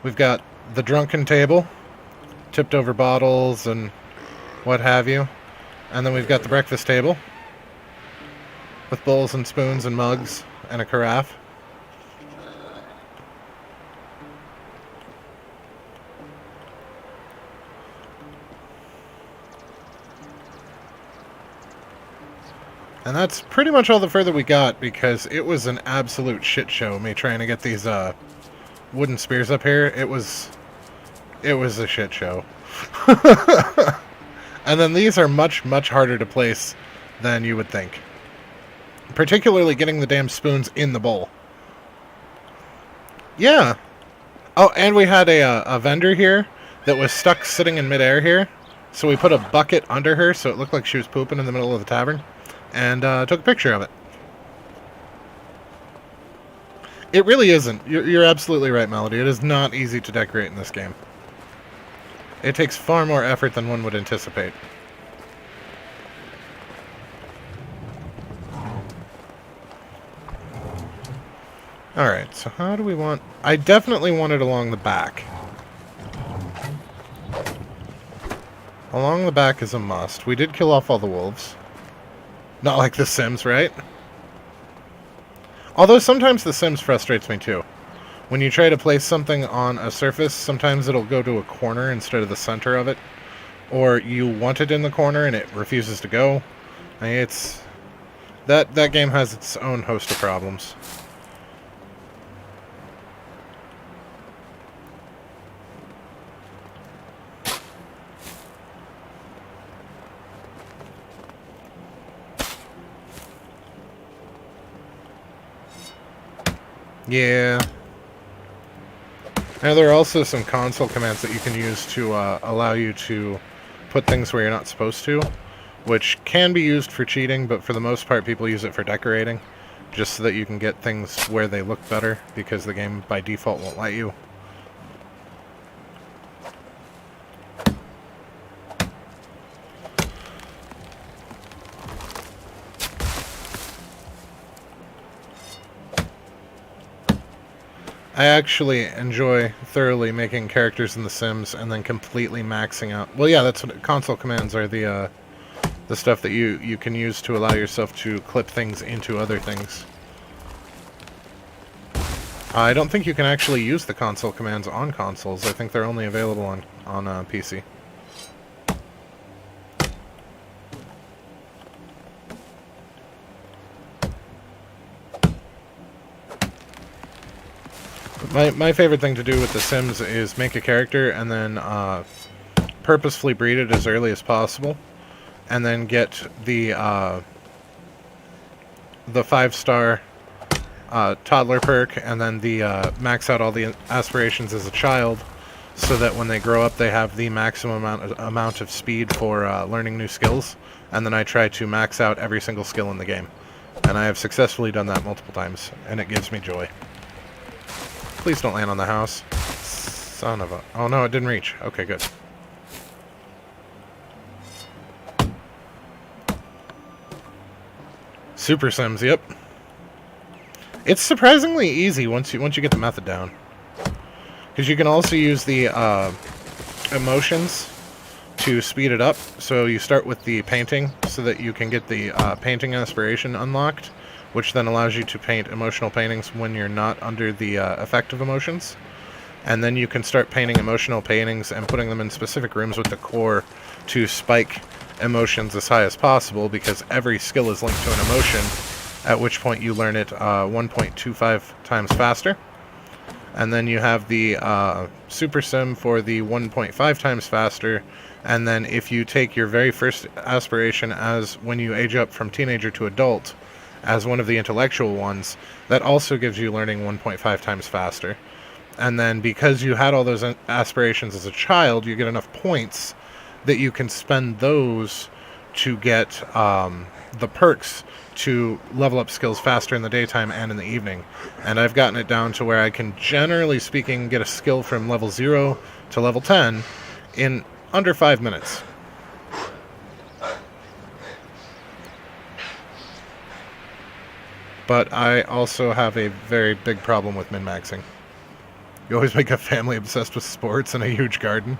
We've got the drunken table, tipped over bottles and what have you. And then we've got the breakfast table with bowls and spoons and mugs and a carafe. And that's pretty much all the further we got, because it was an absolute shit show, me trying to get these wooden spears up here. It was a shit show. And then these are much, much harder to place than you would think. Particularly getting the damn spoons in the bowl. Yeah. Oh, and we had a vendor here that was stuck sitting in midair here. So we put a bucket under her so it looked like she was pooping in the middle of the tavern. And took a picture of it. It really isn't. You're absolutely right, Melody. It is not easy to decorate in this game. It takes far more effort than one would anticipate. Alright, so how do we want... I definitely want it along the back. Along the back is a must. We did kill off all the wolves. Not like The Sims, right? Although sometimes The Sims frustrates me too. When you try to place something on a surface, sometimes it'll go to a corner instead of the center of it. Or you want it in the corner and it refuses to go. I mean, it's... That game has its own host of problems. Yeah. Now there are also some console commands that you can use to allow you to put things where you're not supposed to, which can be used for cheating, but for the most part people use it for decorating, just so that you can get things where they look better, because the game by default won't let you. I actually enjoy thoroughly making characters in The Sims and then completely maxing out. Well, yeah, that's what console commands are, the stuff that you can use to allow yourself to clip things into other things. I don't think you can actually use the console commands on consoles. I think they're only available on PC. My favorite thing to do with The Sims is make a character and then purposefully breed it as early as possible, and then get the 5-star toddler perk, and then the max out all the aspirations as a child, so that when they grow up they have the maximum amount of speed for learning new skills, and then I try to max out every single skill in the game. And I have successfully done that multiple times, and it gives me joy. Please don't land on the house. Son of a... Oh no, it didn't reach. Okay, good. Super Sims, yep. It's surprisingly easy once you get the method down. Because you can also use the emotions to speed it up. So you start with the painting so that you can get the painting aspiration unlocked, which then allows you to paint emotional paintings when you're not under the effect of emotions. And then you can start painting emotional paintings and putting them in specific rooms with the core to spike emotions as high as possible, because every skill is linked to an emotion, at which point you learn it 1.25 times faster. And then you have the Super Sim for the 1.5 times faster. And then if you take your very first aspiration as when you age up from teenager to adult, as one of the intellectual ones, that also gives you learning 1.5 times faster. And then because you had all those aspirations as a child, you get enough points that you can spend those to get the perks to level up skills faster in the daytime and in the evening. And I've gotten it down to where I can, generally speaking, get a skill from level 0 to level 10 in under 5 minutes. But I also have a very big problem with min-maxing. You always make a family obsessed with sports and a huge garden.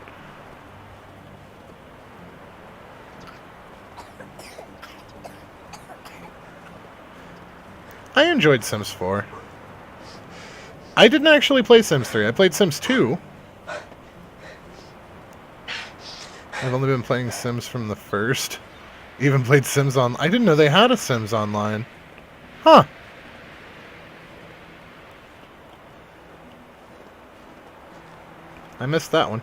I enjoyed Sims 4. I didn't actually play Sims 3. I played Sims 2. I've only been playing Sims from the first. Even played Sims on... I didn't know they had a Sims Online. Huh. I missed that one.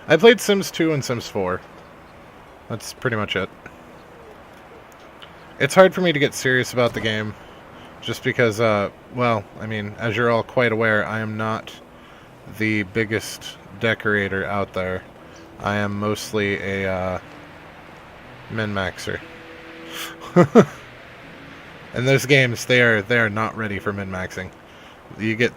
I played Sims 2 and Sims 4. That's pretty much it. It's hard for me to get serious about the game. Just because, well, I mean, as you're all quite aware, I am not the biggest decorator out there. I am mostly a, min-maxer. And those games, they are not ready for min-maxing. You get...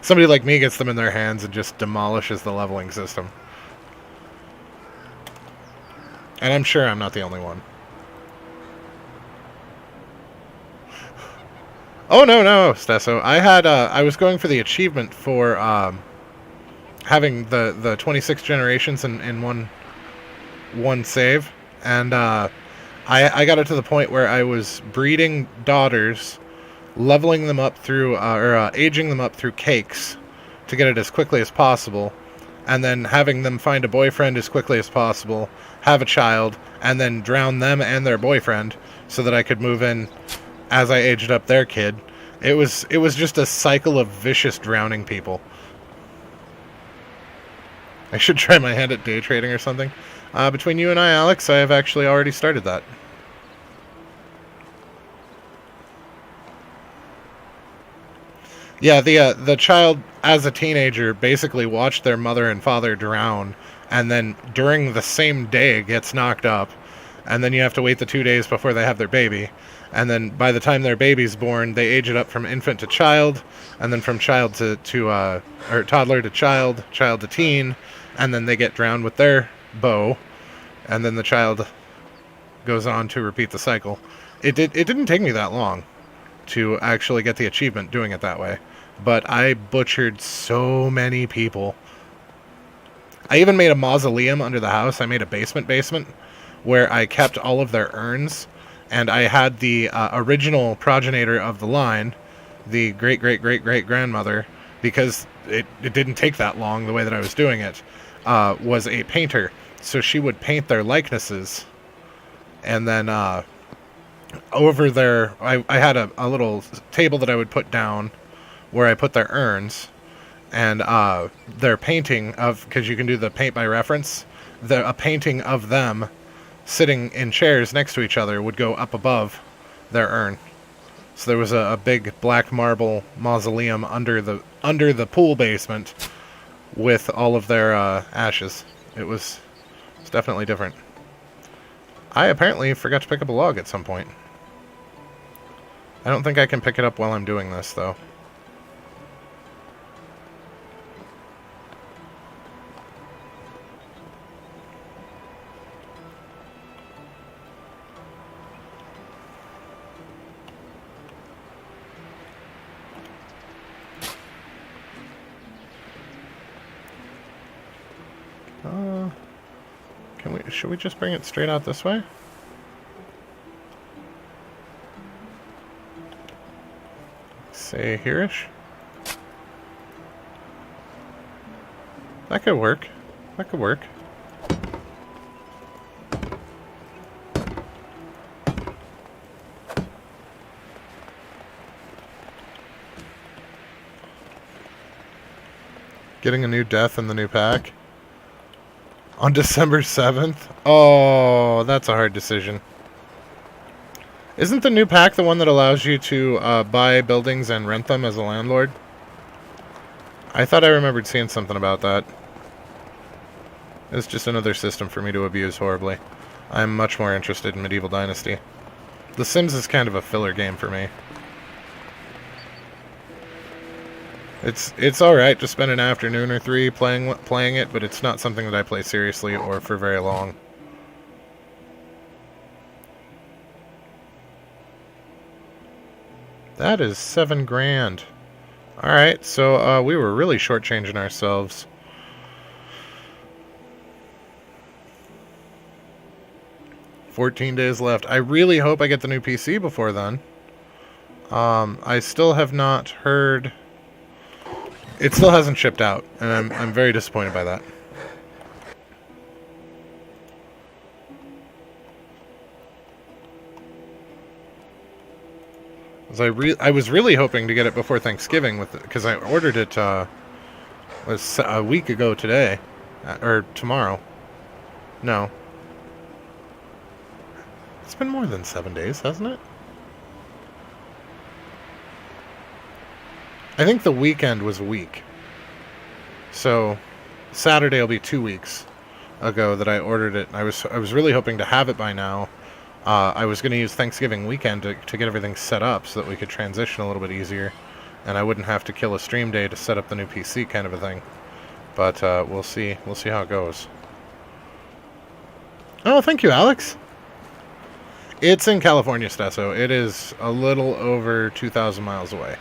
Somebody like me gets them in their hands and just demolishes the leveling system. And I'm sure I'm not the only one. Oh, no, Stesso. I was going for the achievement for, having the 26 generations in one save. And, I got it to the point where I was breeding daughters, leveling them up through, aging them up through cakes to get it as quickly as possible, and then having them find a boyfriend as quickly as possible, have a child, and then drown them and their boyfriend so that I could move in as I aged up their kid. It was just a cycle of vicious drowning people. I should try my hand at day trading or something. Between you and I, Alex, I have actually already started that. Yeah, the child, as a teenager, basically watched their mother and father drown, and then during the same day gets knocked up, and then you have to wait the 2 days before they have their baby, and then by the time their baby's born, they age it up from infant to child, and then from child to or toddler to child to teen, and then they get drowned with their beau, and then the child goes on to repeat the cycle. It didn't take me that long to actually get the achievement doing it that way, but I butchered so many people. I even made a mausoleum under the house. I made a basement where I kept all of their urns, and I had the original progenitor of the line, the great-great-great-great-grandmother, because it didn't take that long the way that I was doing it, was a painter. So she would paint their likenesses, and then over there, I had a little table that I would put down where I put their urns, and their painting of, because you can do the paint by reference, a painting of them sitting in chairs next to each other would go up above their urn. So there was a big black marble mausoleum under the pool basement with all of their ashes. It's definitely different. I apparently forgot to pick up a log at some point. I don't think I can pick it up while I'm doing this, though. Should we just bring it straight out this way? Say here-ish? That could work. That could work. Getting a new death in the new pack. On December 7th? Oh, that's a hard decision. Isn't the new pack the one that allows you to buy buildings and rent them as a landlord? I thought I remembered seeing something about that. It's just another system for me to abuse horribly. I'm much more interested in Medieval Dynasty. The Sims is kind of a filler game for me. It's alright to spend an afternoon or three playing it, but it's not something that I play seriously or for very long. That is $7 grand. Alright, so we were really shortchanging ourselves. $14 days left. I really hope I get the new PC before then. I still have not heard... It still hasn't shipped out, and I'm very disappointed by that. I was really hoping to get it before Thanksgiving with because I ordered it was a week ago today, or tomorrow. No, it's been more than 7 days, hasn't it? I think the weekend was a week, so Saturday will be 2 weeks ago that I ordered it. I was really hoping to have it by now. I was going to use Thanksgiving weekend to get everything set up so that we could transition a little bit easier, and I wouldn't have to kill a stream day to set up the new PC kind of a thing. But we'll see. We'll see how it goes. Oh, thank you, Alex. It's in California, Stesso. It is a little over 2,000 miles away.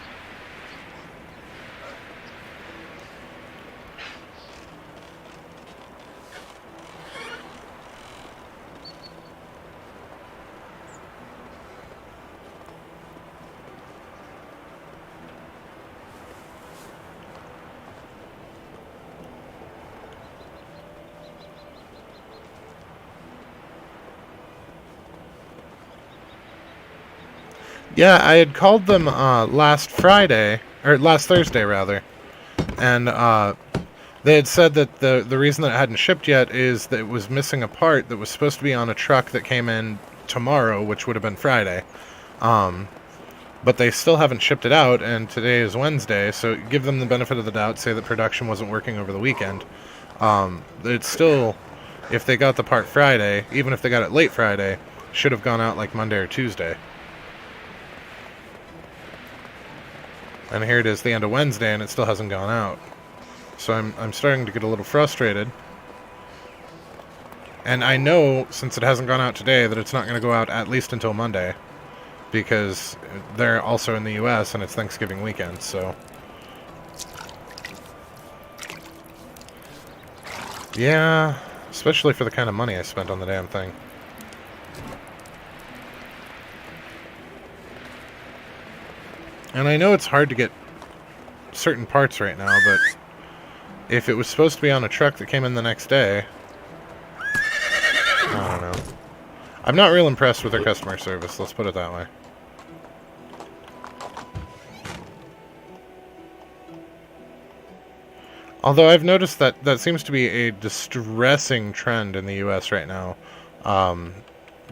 Yeah, I had called them last Friday, or last Thursday rather, and they had said that the reason that it hadn't shipped yet is that it was missing a part that was supposed to be on a truck that came in tomorrow, which would have been Friday. But they still haven't shipped it out, and today is Wednesday, so give them the benefit of the doubt, say that production wasn't working over the weekend. It's still, if they got the part Friday, even if they got it late Friday, should have gone out like Monday or Tuesday. And here it is, the end of Wednesday, and it still hasn't gone out. So I'm starting to get a little frustrated. And I know, since it hasn't gone out today, that it's not going to go out at least until Monday. Because they're also in the US, and it's Thanksgiving weekend, so... Yeah, especially for the kind of money I spent on the damn thing. And I know it's hard to get certain parts right now, but if it was supposed to be on a truck that came in the next day, I don't know. I'm not real impressed with their customer service, let's put it that way. Although I've noticed that that seems to be a distressing trend in the US right now.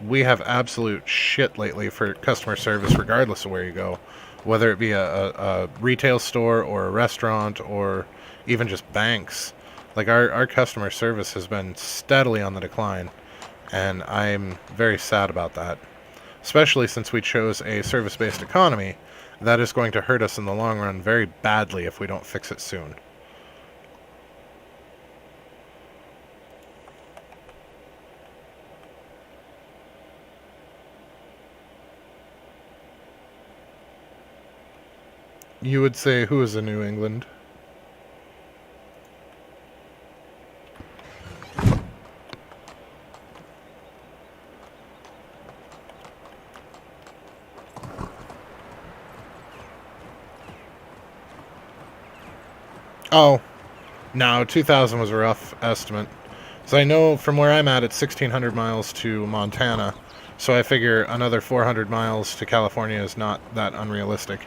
We have absolute shit lately for customer service regardless of where you go. Whether it be a retail store or a restaurant or even just banks. Like, our customer service has been steadily on the decline, and I'm very sad about that. Especially since we chose a service-based economy, that is going to hurt us in the long run very badly if we don't fix it soon. You would say, who is in New England? Oh, no, 2,000 was a rough estimate. So I know from where I'm at, it's 1,600 miles to Montana. So I figure another 400 miles to California is not that unrealistic.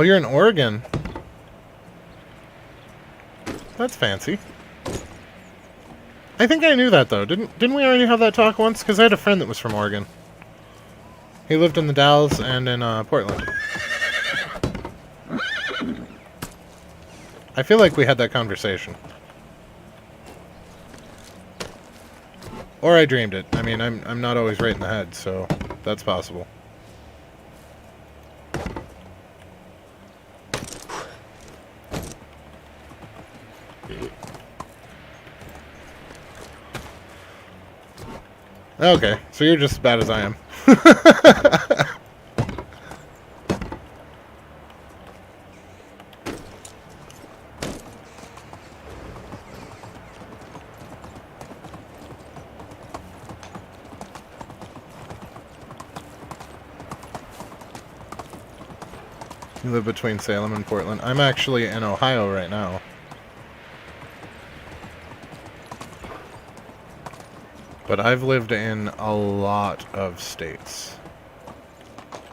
Oh, you're in Oregon. That's fancy. I think I knew that though. Didn't we already have that talk once? Because I had a friend that was from Oregon. He lived in the Dalles and in Portland. I feel like we had that conversation. Or I dreamed it. I mean, I'm not always right in the head, so that's possible. Okay, so you're just as bad as I am. You live between Salem and Portland. I'm actually in Ohio right now. But I've lived in a lot of states.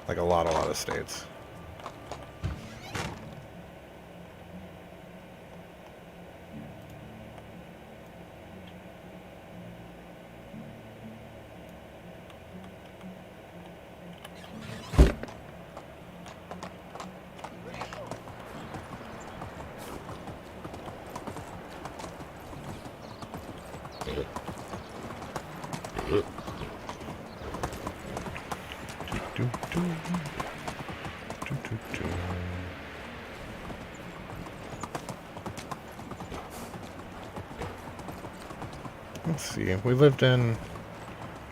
Like a lot of states. Let's see, we lived in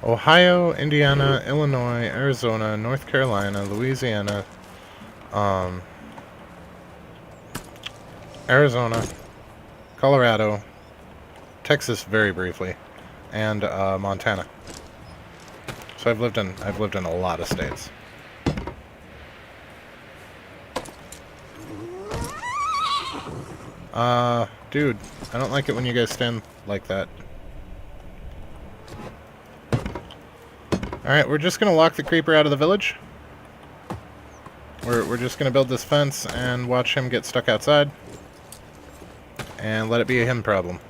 Ohio, Indiana, Illinois, Arizona, North Carolina, Louisiana, Arizona, Colorado, Texas very briefly, and Montana. So I've lived in a lot of states. Dude, I don't like it when you guys stand like that. Alright, we're just gonna lock the creeper out of the village. We're just gonna build this fence and watch him get stuck outside. And let it be a him problem.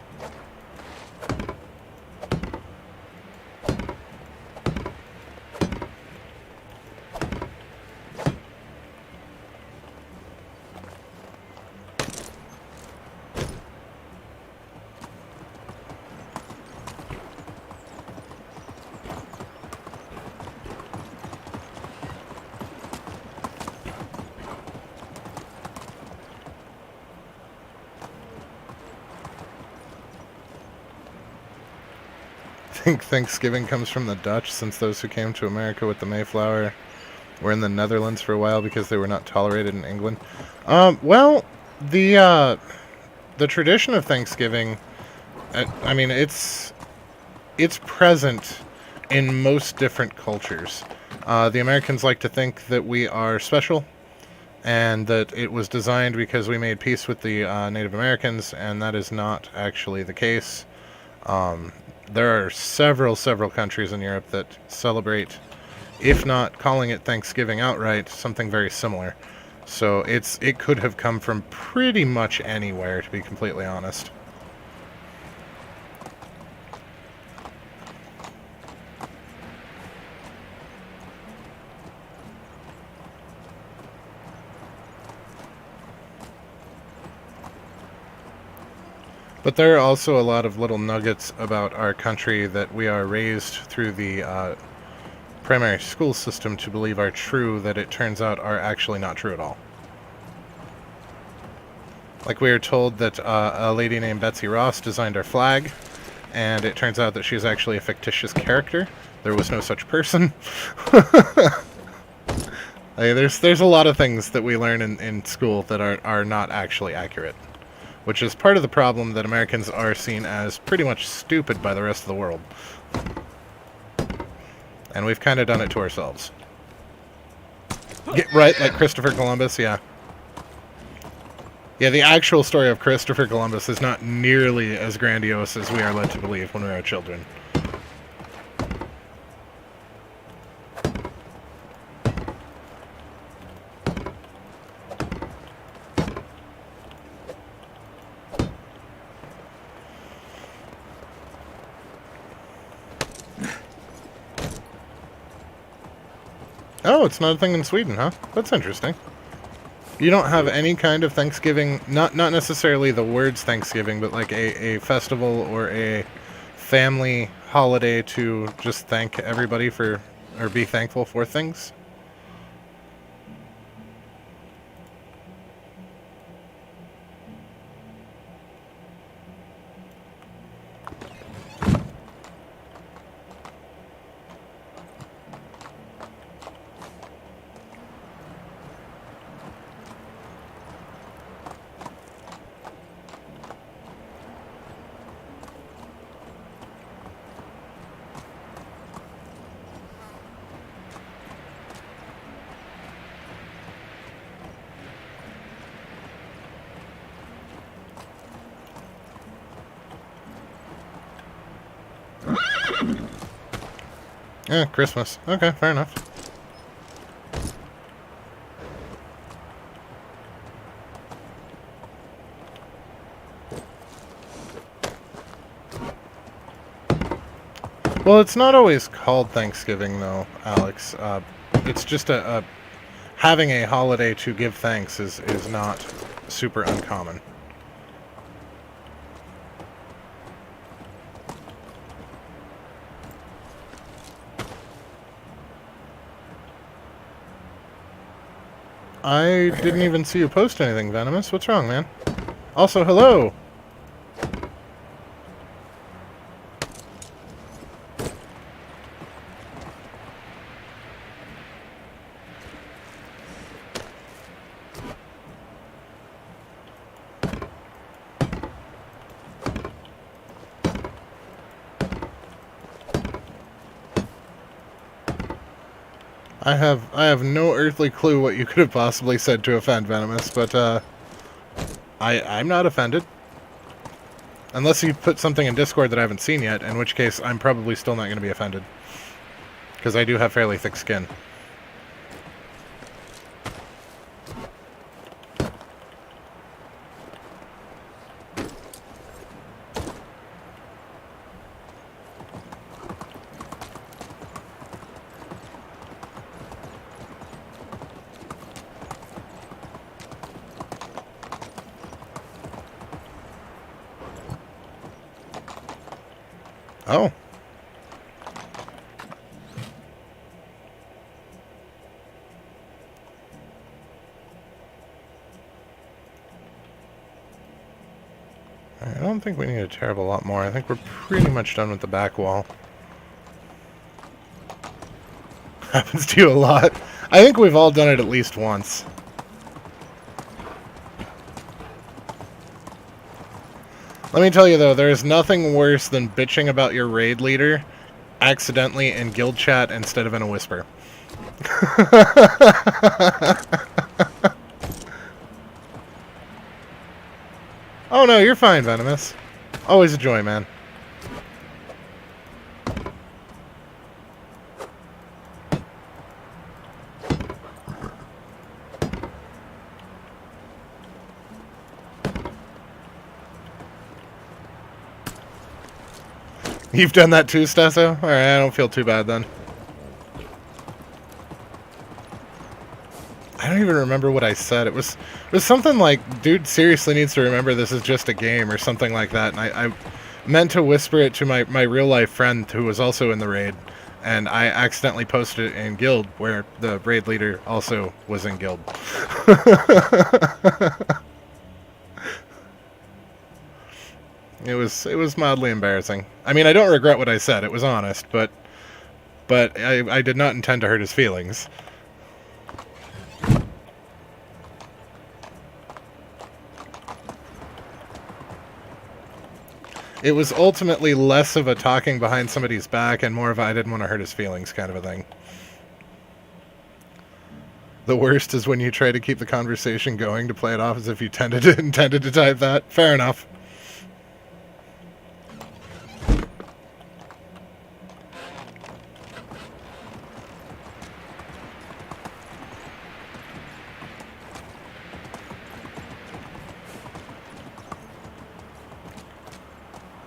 I think Thanksgiving comes from the Dutch, since those who came to America with the Mayflower were in the Netherlands for a while because they were not tolerated in England. Well, the tradition of Thanksgiving, I mean, it's present in most different cultures. The Americans like to think that we are special, and that it was designed because we made peace with the Native Americans, and that is not actually the case. There are several countries in Europe that celebrate, if not calling it Thanksgiving outright, something very similar. So it could have come from pretty much anywhere, to be completely honest. But there are also a lot of little nuggets about our country that we are raised through the primary school system to believe are true, that it turns out are actually not true at all. Like, we are told that a lady named Betsy Ross designed our flag, and it turns out that she's actually a fictitious character. There was no such person. There's a lot of things that we learn in school that are not actually accurate. Which is part of the problem, that Americans are seen as pretty much stupid by the rest of the world. And we've kind of done it to ourselves. Get right, like Christopher Columbus, yeah. Yeah, the actual story of Christopher Columbus is not nearly as grandiose as we are led to believe when we are children. Oh, it's not a thing in Sweden, huh? That's interesting. You don't have any kind of Thanksgiving, not necessarily the words Thanksgiving, but like a festival or a family holiday to just thank everybody for, or be thankful for things? Yeah, Christmas. Okay, fair enough. Well, it's not always called Thanksgiving, though, Alex. It's just having a holiday to give thanks is not super uncommon. I didn't even see you post anything, Venomous. What's wrong, man? Also, hello! I have no earthly clue what you could have possibly said to offend Venomous, but I'm not offended. Unless you put something in Discord that I haven't seen yet, in which case I'm probably still not going to be offended. Because I do have fairly thick skin. Oh. I don't think we need to tear up a lot more. I think we're pretty much done with the back wall. Happens to you a lot. I think we've all done it at least once. Let me tell you though, there is nothing worse than bitching about your raid leader accidentally in guild chat instead of in a whisper. Oh no, you're fine, Venomous. Always a joy, man. You've done that too, Stesso? Alright, I don't feel too bad then. I don't even remember what I said. It was something like, dude seriously needs to remember this is just a game or something like that. And I meant to whisper it to my real life friend who was also in the raid. And I accidentally posted it in guild where the raid leader also was in guild. It was mildly embarrassing. I mean, I don't regret what I said. It was honest, but I did not intend to hurt his feelings. It was ultimately less of a talking behind somebody's back and more of a I didn't want to hurt his feelings kind of a thing. The worst is when you try to keep the conversation going to play it off as if you intended to type that. Fair enough.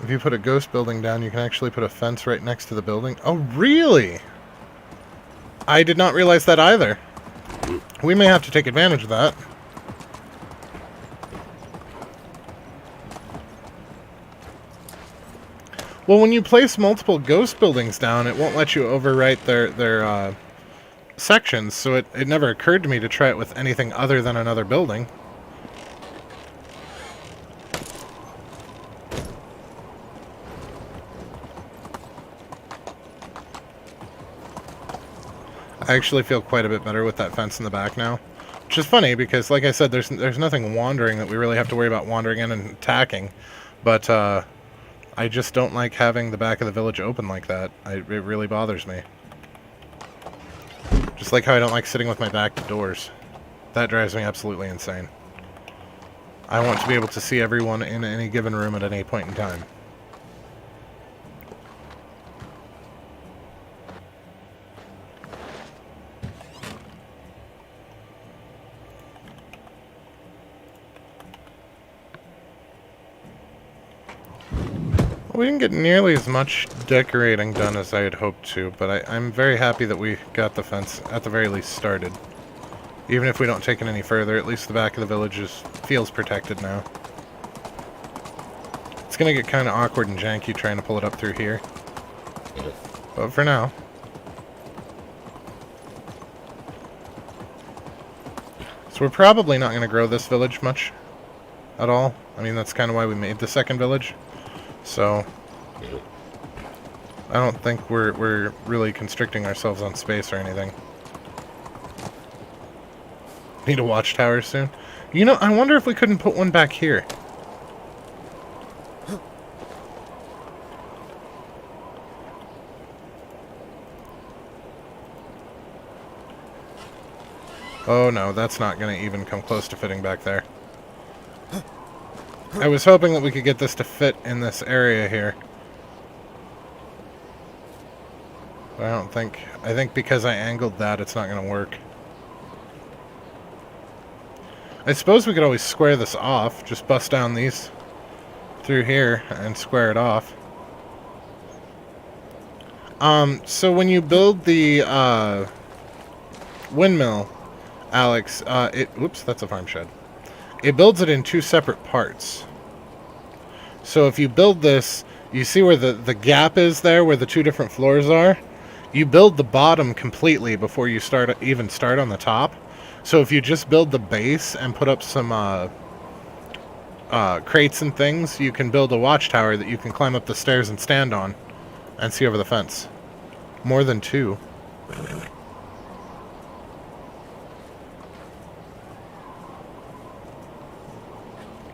If you put a ghost building down, you can actually put a fence right next to the building. Oh, really? I did not realize that either. We may have to take advantage of that. Well, when you place multiple ghost buildings down, it won't let you overwrite their sections, so it never occurred to me to try it with anything other than another building. I actually feel quite a bit better with that fence in the back now. Which is funny, because like I said, there's nothing wandering that we really have to worry about wandering in and attacking. But, I just don't like having the back of the village open like that. It really bothers me. Just like how I don't like sitting with my back to doors. That drives me absolutely insane. I want to be able to see everyone in any given room at any point in time. We didn't get nearly as much decorating done as I had hoped to, but I'm very happy that we got the fence, at the very least, started. Even if we don't take it any further, at least the back of the village feels protected now. It's going to get kind of awkward and janky trying to pull it up through here. But for now. So we're probably not going to grow this village much at all. I mean, that's kind of why we made the second village. So, I don't think we're really constricting ourselves on space or anything. Need a watchtower soon. You know, I wonder if we couldn't put one back here. Oh no, that's not going to even come close to fitting back there. I was hoping that we could get this to fit in this area here. But I don't think... I think because I angled that, it's not going to work. I suppose we could always square this off. Just bust down these through here and square it off. So when you build the windmill, Alex, Oops, that's a farm shed. It builds it in two separate parts. So if you build this, you see where the gap is there, where the two different floors are? You build the bottom completely before you even start on the top. So if you just build the base and put up some crates and things, you can build a watchtower that you can climb up the stairs and stand on and see over the fence. More than two.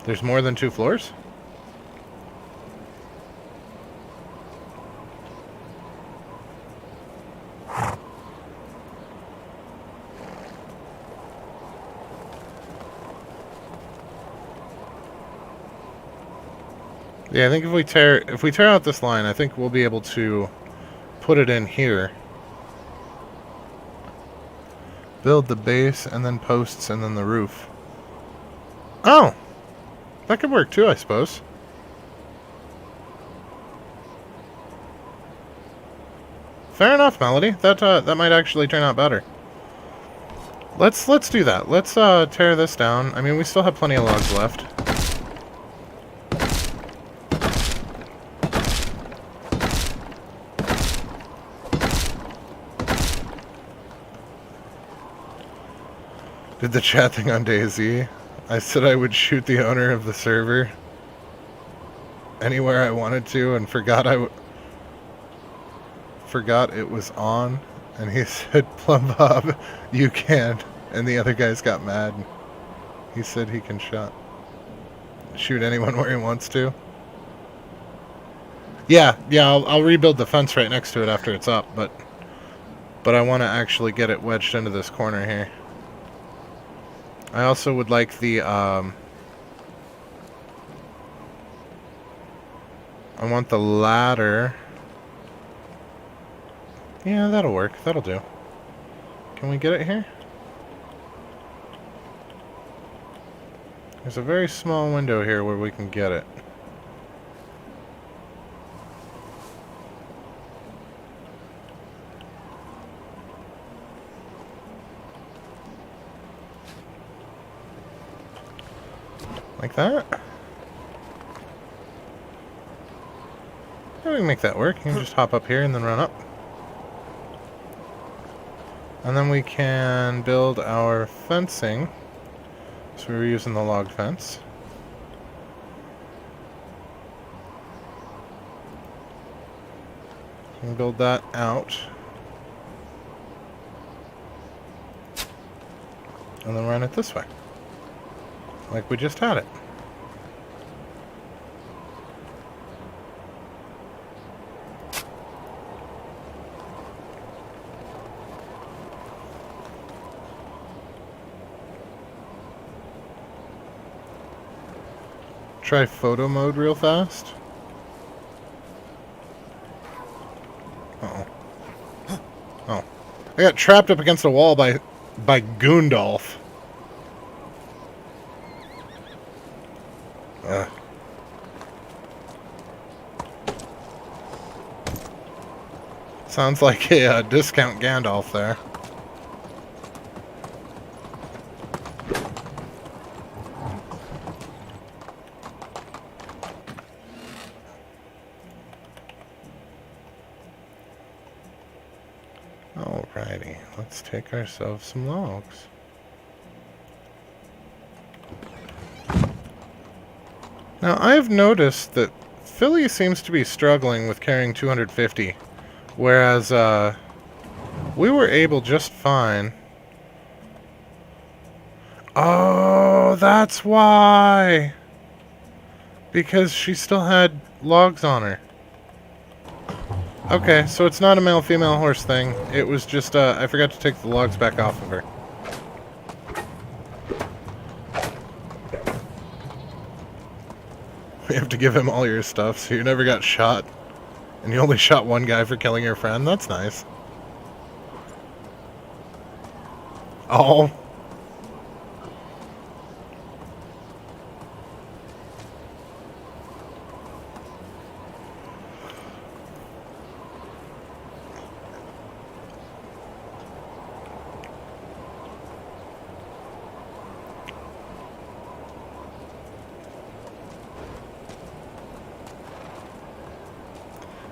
There's more than two floors? Yeah, I think if we tear out this line, I think we'll be able to put it in here. Build the base and then posts and then the roof. Oh! That could work too, I suppose. Fair enough, Melody. That might actually turn out better. Let's do that. Let's tear this down. I mean, we still have plenty of logs left. Did the chat thing on DayZ. I said I would shoot the owner of the server anywhere I wanted to, and forgot it was on, and he said, "Plum Bob, you can." And the other guys got mad. He said he can shoot anyone where he wants to. Yeah, I'll rebuild the fence right next to it after it's up, but I want to actually get it wedged into this corner here. I also would like the, I want the ladder. Yeah, that'll work. That'll do. Can we get it here? There's a very small window here where we can get it. Like that. Yeah, we can make that work. You can just hop up here and then run up. And then we can build our fencing. So we were using the log fence. We can build that out. And then run it this way. Like we just had it. Try photo mode real fast. Uh-oh. Oh. I got trapped up against a wall by Goondolf. Sounds like a discount Gandalf there. Alrighty, let's take ourselves some logs. Now, I've noticed that Philly seems to be struggling with carrying 250, whereas we were able just fine. Oh, that's why! Because she still had logs on her. Okay, so it's not a male-female horse thing. It was just, I forgot to take the logs back off of her. We have to give him all your stuff, so you never got shot. And you only shot one guy for killing your friend? That's nice. Oh.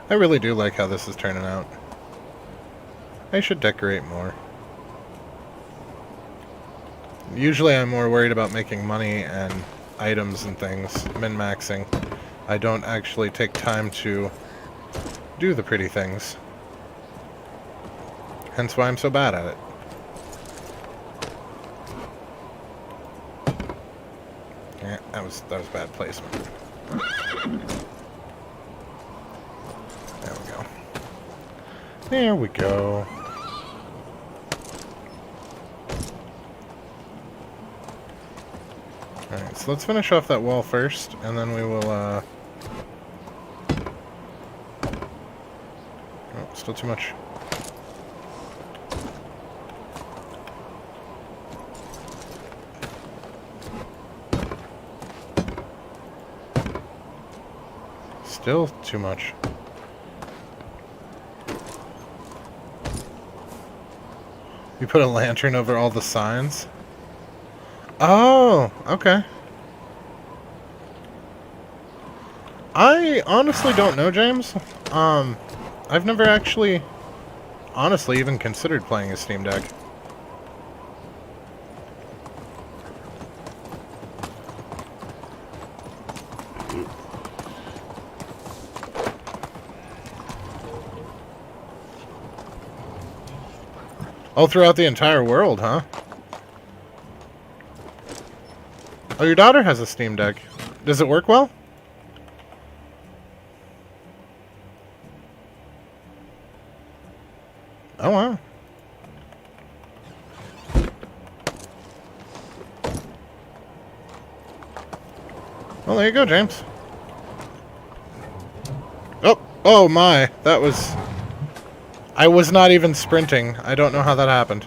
I really do like how this is turning out. I should decorate more. Usually I'm more worried about making money and items and things, min-maxing. I don't actually take time to do the pretty things. Hence why I'm so bad at it. Yeah, that was bad placement. There we go. Alright, so let's finish off that wall first, and then we will, oh, still too much. Still too much. You put a lantern over all the signs? Oh, okay. I honestly don't know, James. I've never actually, honestly, even considered playing a Steam Deck. Oh, throughout the entire world, huh? Oh, your daughter has a Steam Deck. Does it work well? Oh, wow. Well, there you go, James. Oh my. That was... I was not even sprinting. I don't know how that happened.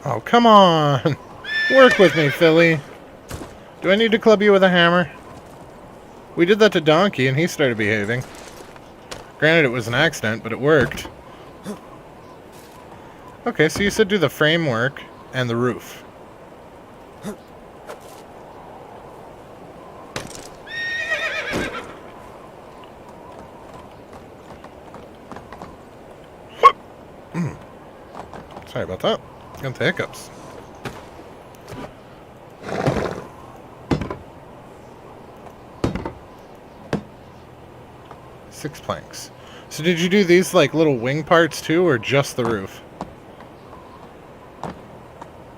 Oh, come on! Work with me, Philly. Do I need to club you with a hammer? We did that to Donkey, and he started behaving. Granted, it was an accident, but it worked. Okay, so you said do the framework and the roof. Sorry about that. Got the hiccups. Six planks. So did you do these like little wing parts too, or just the roof?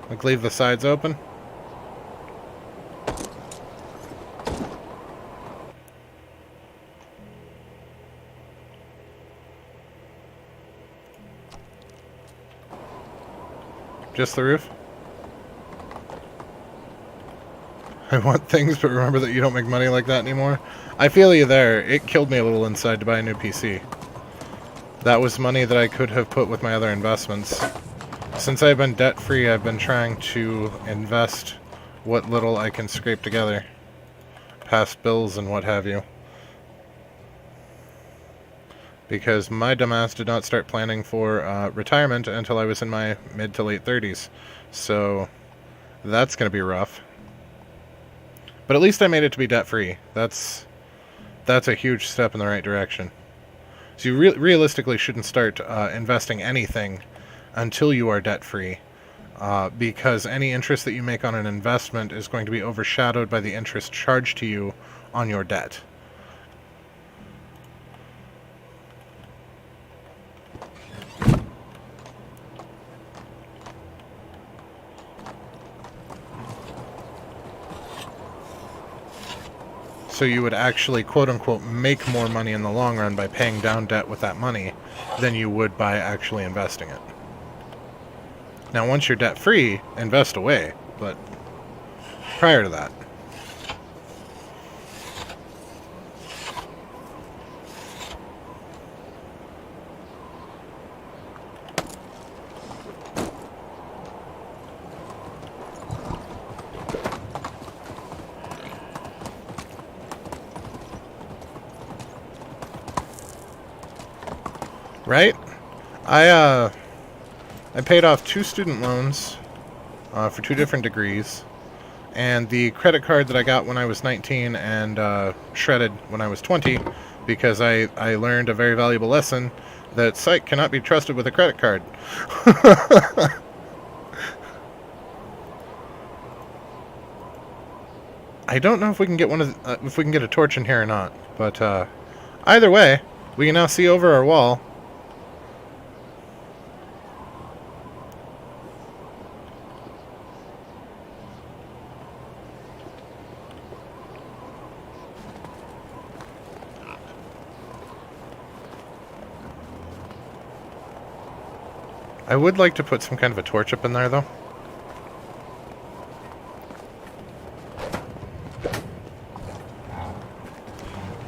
Like leave the sides open? Just the roof? I want things, but remember that you don't make money like that anymore. I feel you there. It killed me a little inside to buy a new PC. That was money that I could have put with my other investments. Since I've been debt-free, I've been trying to invest what little I can scrape together. Past bills and what have you. Because my dumbass did not start planning for retirement until I was in my mid to late 30s. So that's going to be rough. But at least I made it to be debt-free. That's a huge step in the right direction. So you realistically shouldn't start investing anything until you are debt-free. Because any interest that you make on an investment is going to be overshadowed by the interest charged to you on your debt. So you would actually, quote-unquote, make more money in the long run by paying down debt with that money than you would by actually investing it. Now, once you're debt-free, invest away, but prior to that. Right? I paid off 2 student loans for 2 different degrees, and the credit card that I got when I was 19 and shredded when I was 20, because I learned a very valuable lesson that sight cannot be trusted with a credit card. I don't know if we can get if we can get a torch in here or not, but either way, we can now see over our wall. I would like to put some kind of a torch up in there, though.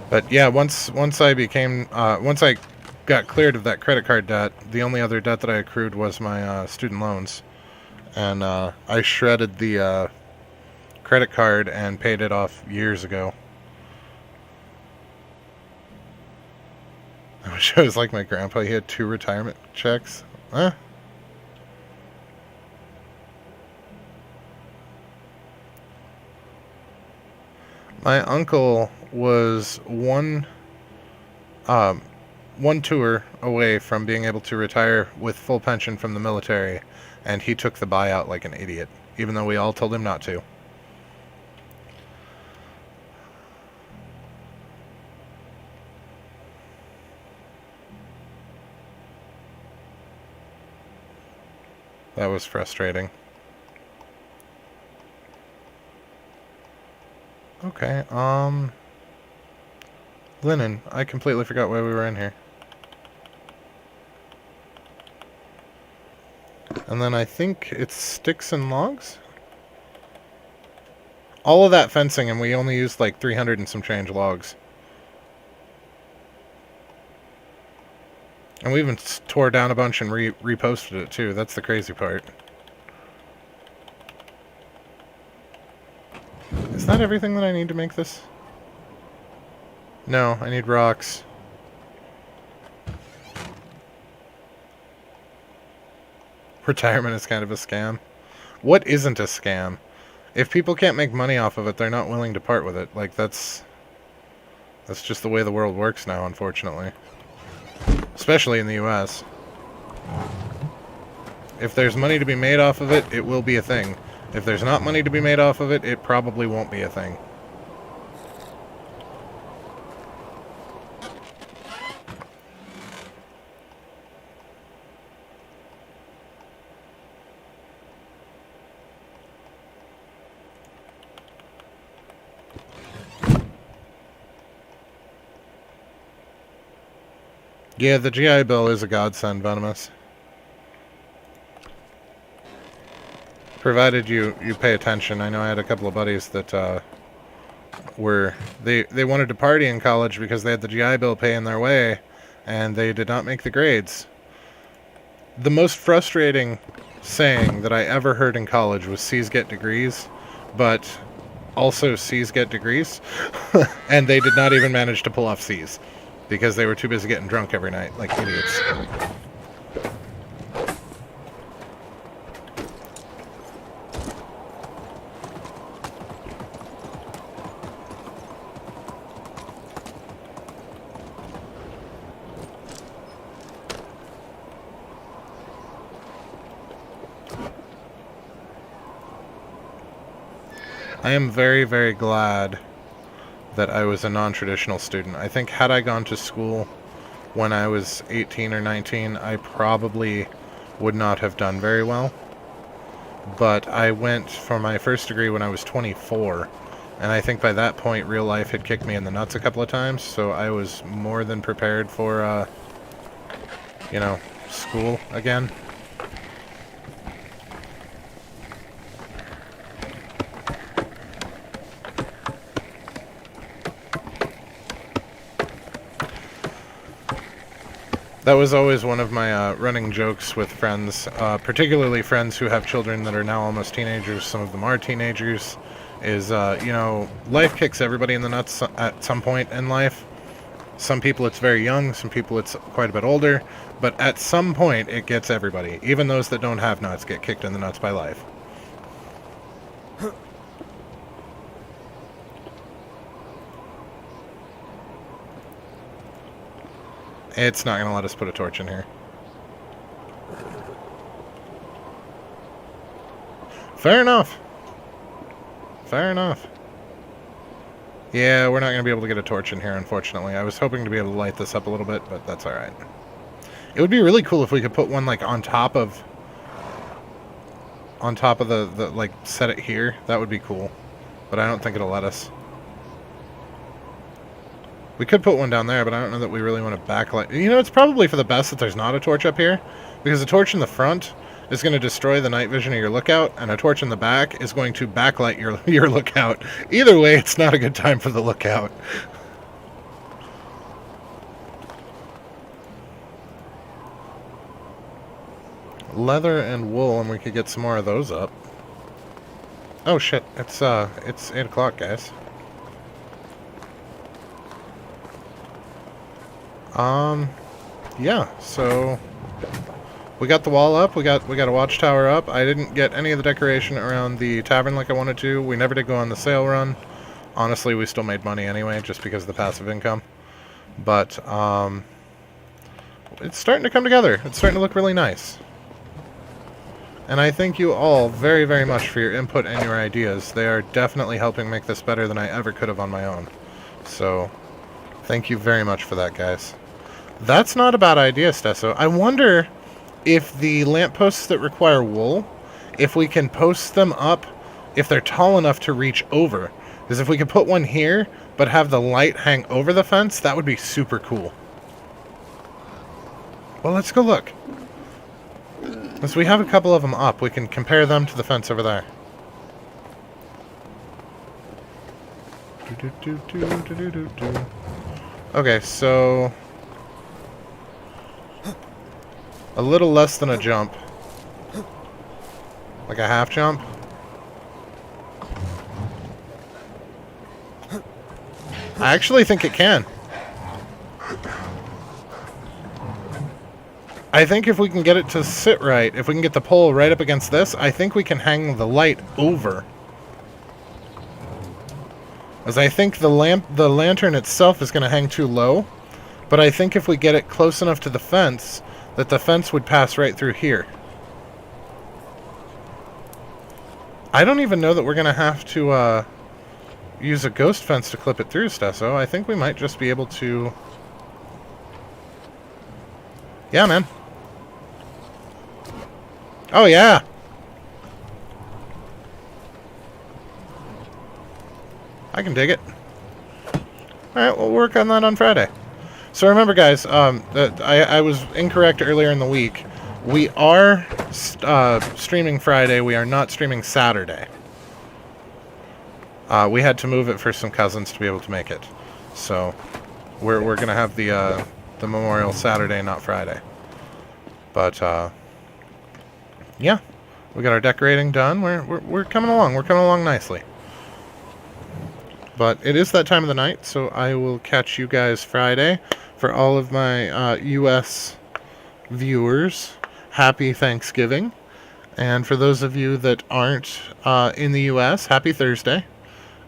But yeah, once I got cleared of that credit card debt, the only other debt that I accrued was my student loans, and I shredded the credit card and paid it off years ago. I wish I was like my grandpa. He had 2 retirement checks. Huh? My uncle was one tour away from being able to retire with full pension from the military, and he took the buyout like an idiot, even though we all told him not to. That was frustrating. Okay, linen. I completely forgot why we were in here. And then I think it's sticks and logs? All of that fencing, and we only used like 300 and some change logs. And we even tore down a bunch and reposted it too. That's the crazy part. Is that everything that I need to make this? No, I need rocks. Retirement is kind of a scam. What isn't a scam? If people can't make money off of it, they're not willing to part with it. Like, that's just the way the world works now, unfortunately. Especially in the US. If there's money to be made off of it, it will be a thing. If there's not money to be made off of it, it probably won't be a thing. Yeah, the GI Bill is a godsend, Venomous. Provided you pay attention. I know I had a couple of buddies that they wanted to party in college because they had the GI Bill paying their way, and they did not make the grades. The most frustrating saying that I ever heard in college was C's get degrees, but also C's get degrees, and they did not even manage to pull off C's because they were too busy getting drunk every night like idiots. I am very, very glad that I was a non-traditional student. I think had I gone to school when I was 18 or 19, I probably would not have done very well. But I went for my first degree when I was 24, and I think by that point real life had kicked me in the nuts a couple of times, so I was more than prepared for, you know, school again. That was always one of my running jokes with friends, particularly friends who have children that are now almost teenagers. Some of them are teenagers. Is, you know, life kicks everybody in the nuts at some point in life. Some people it's very young, some people it's quite a bit older, but at some point it gets everybody. Even those that don't have nuts get kicked in the nuts by life. It's not going to let us put a torch in here. Fair enough. Fair enough. Yeah, we're not going to be able to get a torch in here, unfortunately. I was hoping to be able to light this up a little bit, but that's alright. It would be really cool if we could put one, like, on top of the like, set it here. That would be cool. But I don't think it'll let us. We could put one down there, but I don't know that we really want to backlight. You know, it's probably for the best that there's not a torch up here, because a torch in the front is going to destroy the night vision of your lookout, and a torch in the back is going to backlight your lookout. Either way, it's not a good time for the lookout. Leather and wool, and we could get some more of those up. Oh shit, it's 8 o'clock, guys. Yeah, so we got the wall up, we got a watchtower up. I didn't get any of the decoration around the tavern like I wanted to. We never did go on the sale run. Honestly, we still made money anyway, just because of the passive income. But, it's starting to come together. It's starting to look really nice. And I thank you all very, very much for your input and your ideas. They are definitely helping make this better than I ever could have on my own. So, thank you very much for that, guys. That's not a bad idea, Stesso. I wonder if the lampposts that require wool, if we can post them up, if they're tall enough to reach over. Because if we could put one here, but have the light hang over the fence, that would be super cool. Well, let's go look. Since we have a couple of them up, we can compare them to the fence over there. Okay, so a little less than a jump. Like a half jump. I actually think it can. I think if we can get it to sit right, if we can get the pole right up against this, I think we can hang the light over. As I think the lantern itself is going to hang too low, but I think if we get it close enough to the fence, that the fence would pass right through here. I don't even know that we're going to have to use a ghost fence to clip it through, Stesso. I think we might just be able to... Yeah, man. Oh, yeah! I can dig it. Alright, we'll work on that on Friday. So remember, guys, I was incorrect earlier in the week. We are streaming Friday. We are not streaming Saturday. We had to move it for some cousins to be able to make it. So we're going to have the Memorial Saturday, not Friday. But, yeah. We got our decorating done. We're coming along. We're coming along nicely. But it is that time of the night, so I will catch you guys Friday. For all of my U.S. viewers, happy Thanksgiving. And for those of you that aren't in the U.S., happy Thursday.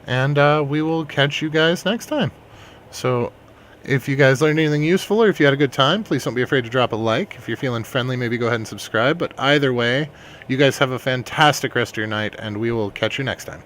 And we will catch you guys next time. So if you guys learned anything useful or if you had a good time, please don't be afraid to drop a like. If you're feeling friendly, maybe go ahead and subscribe. But either way, you guys have a fantastic rest of your night, and we will catch you next time.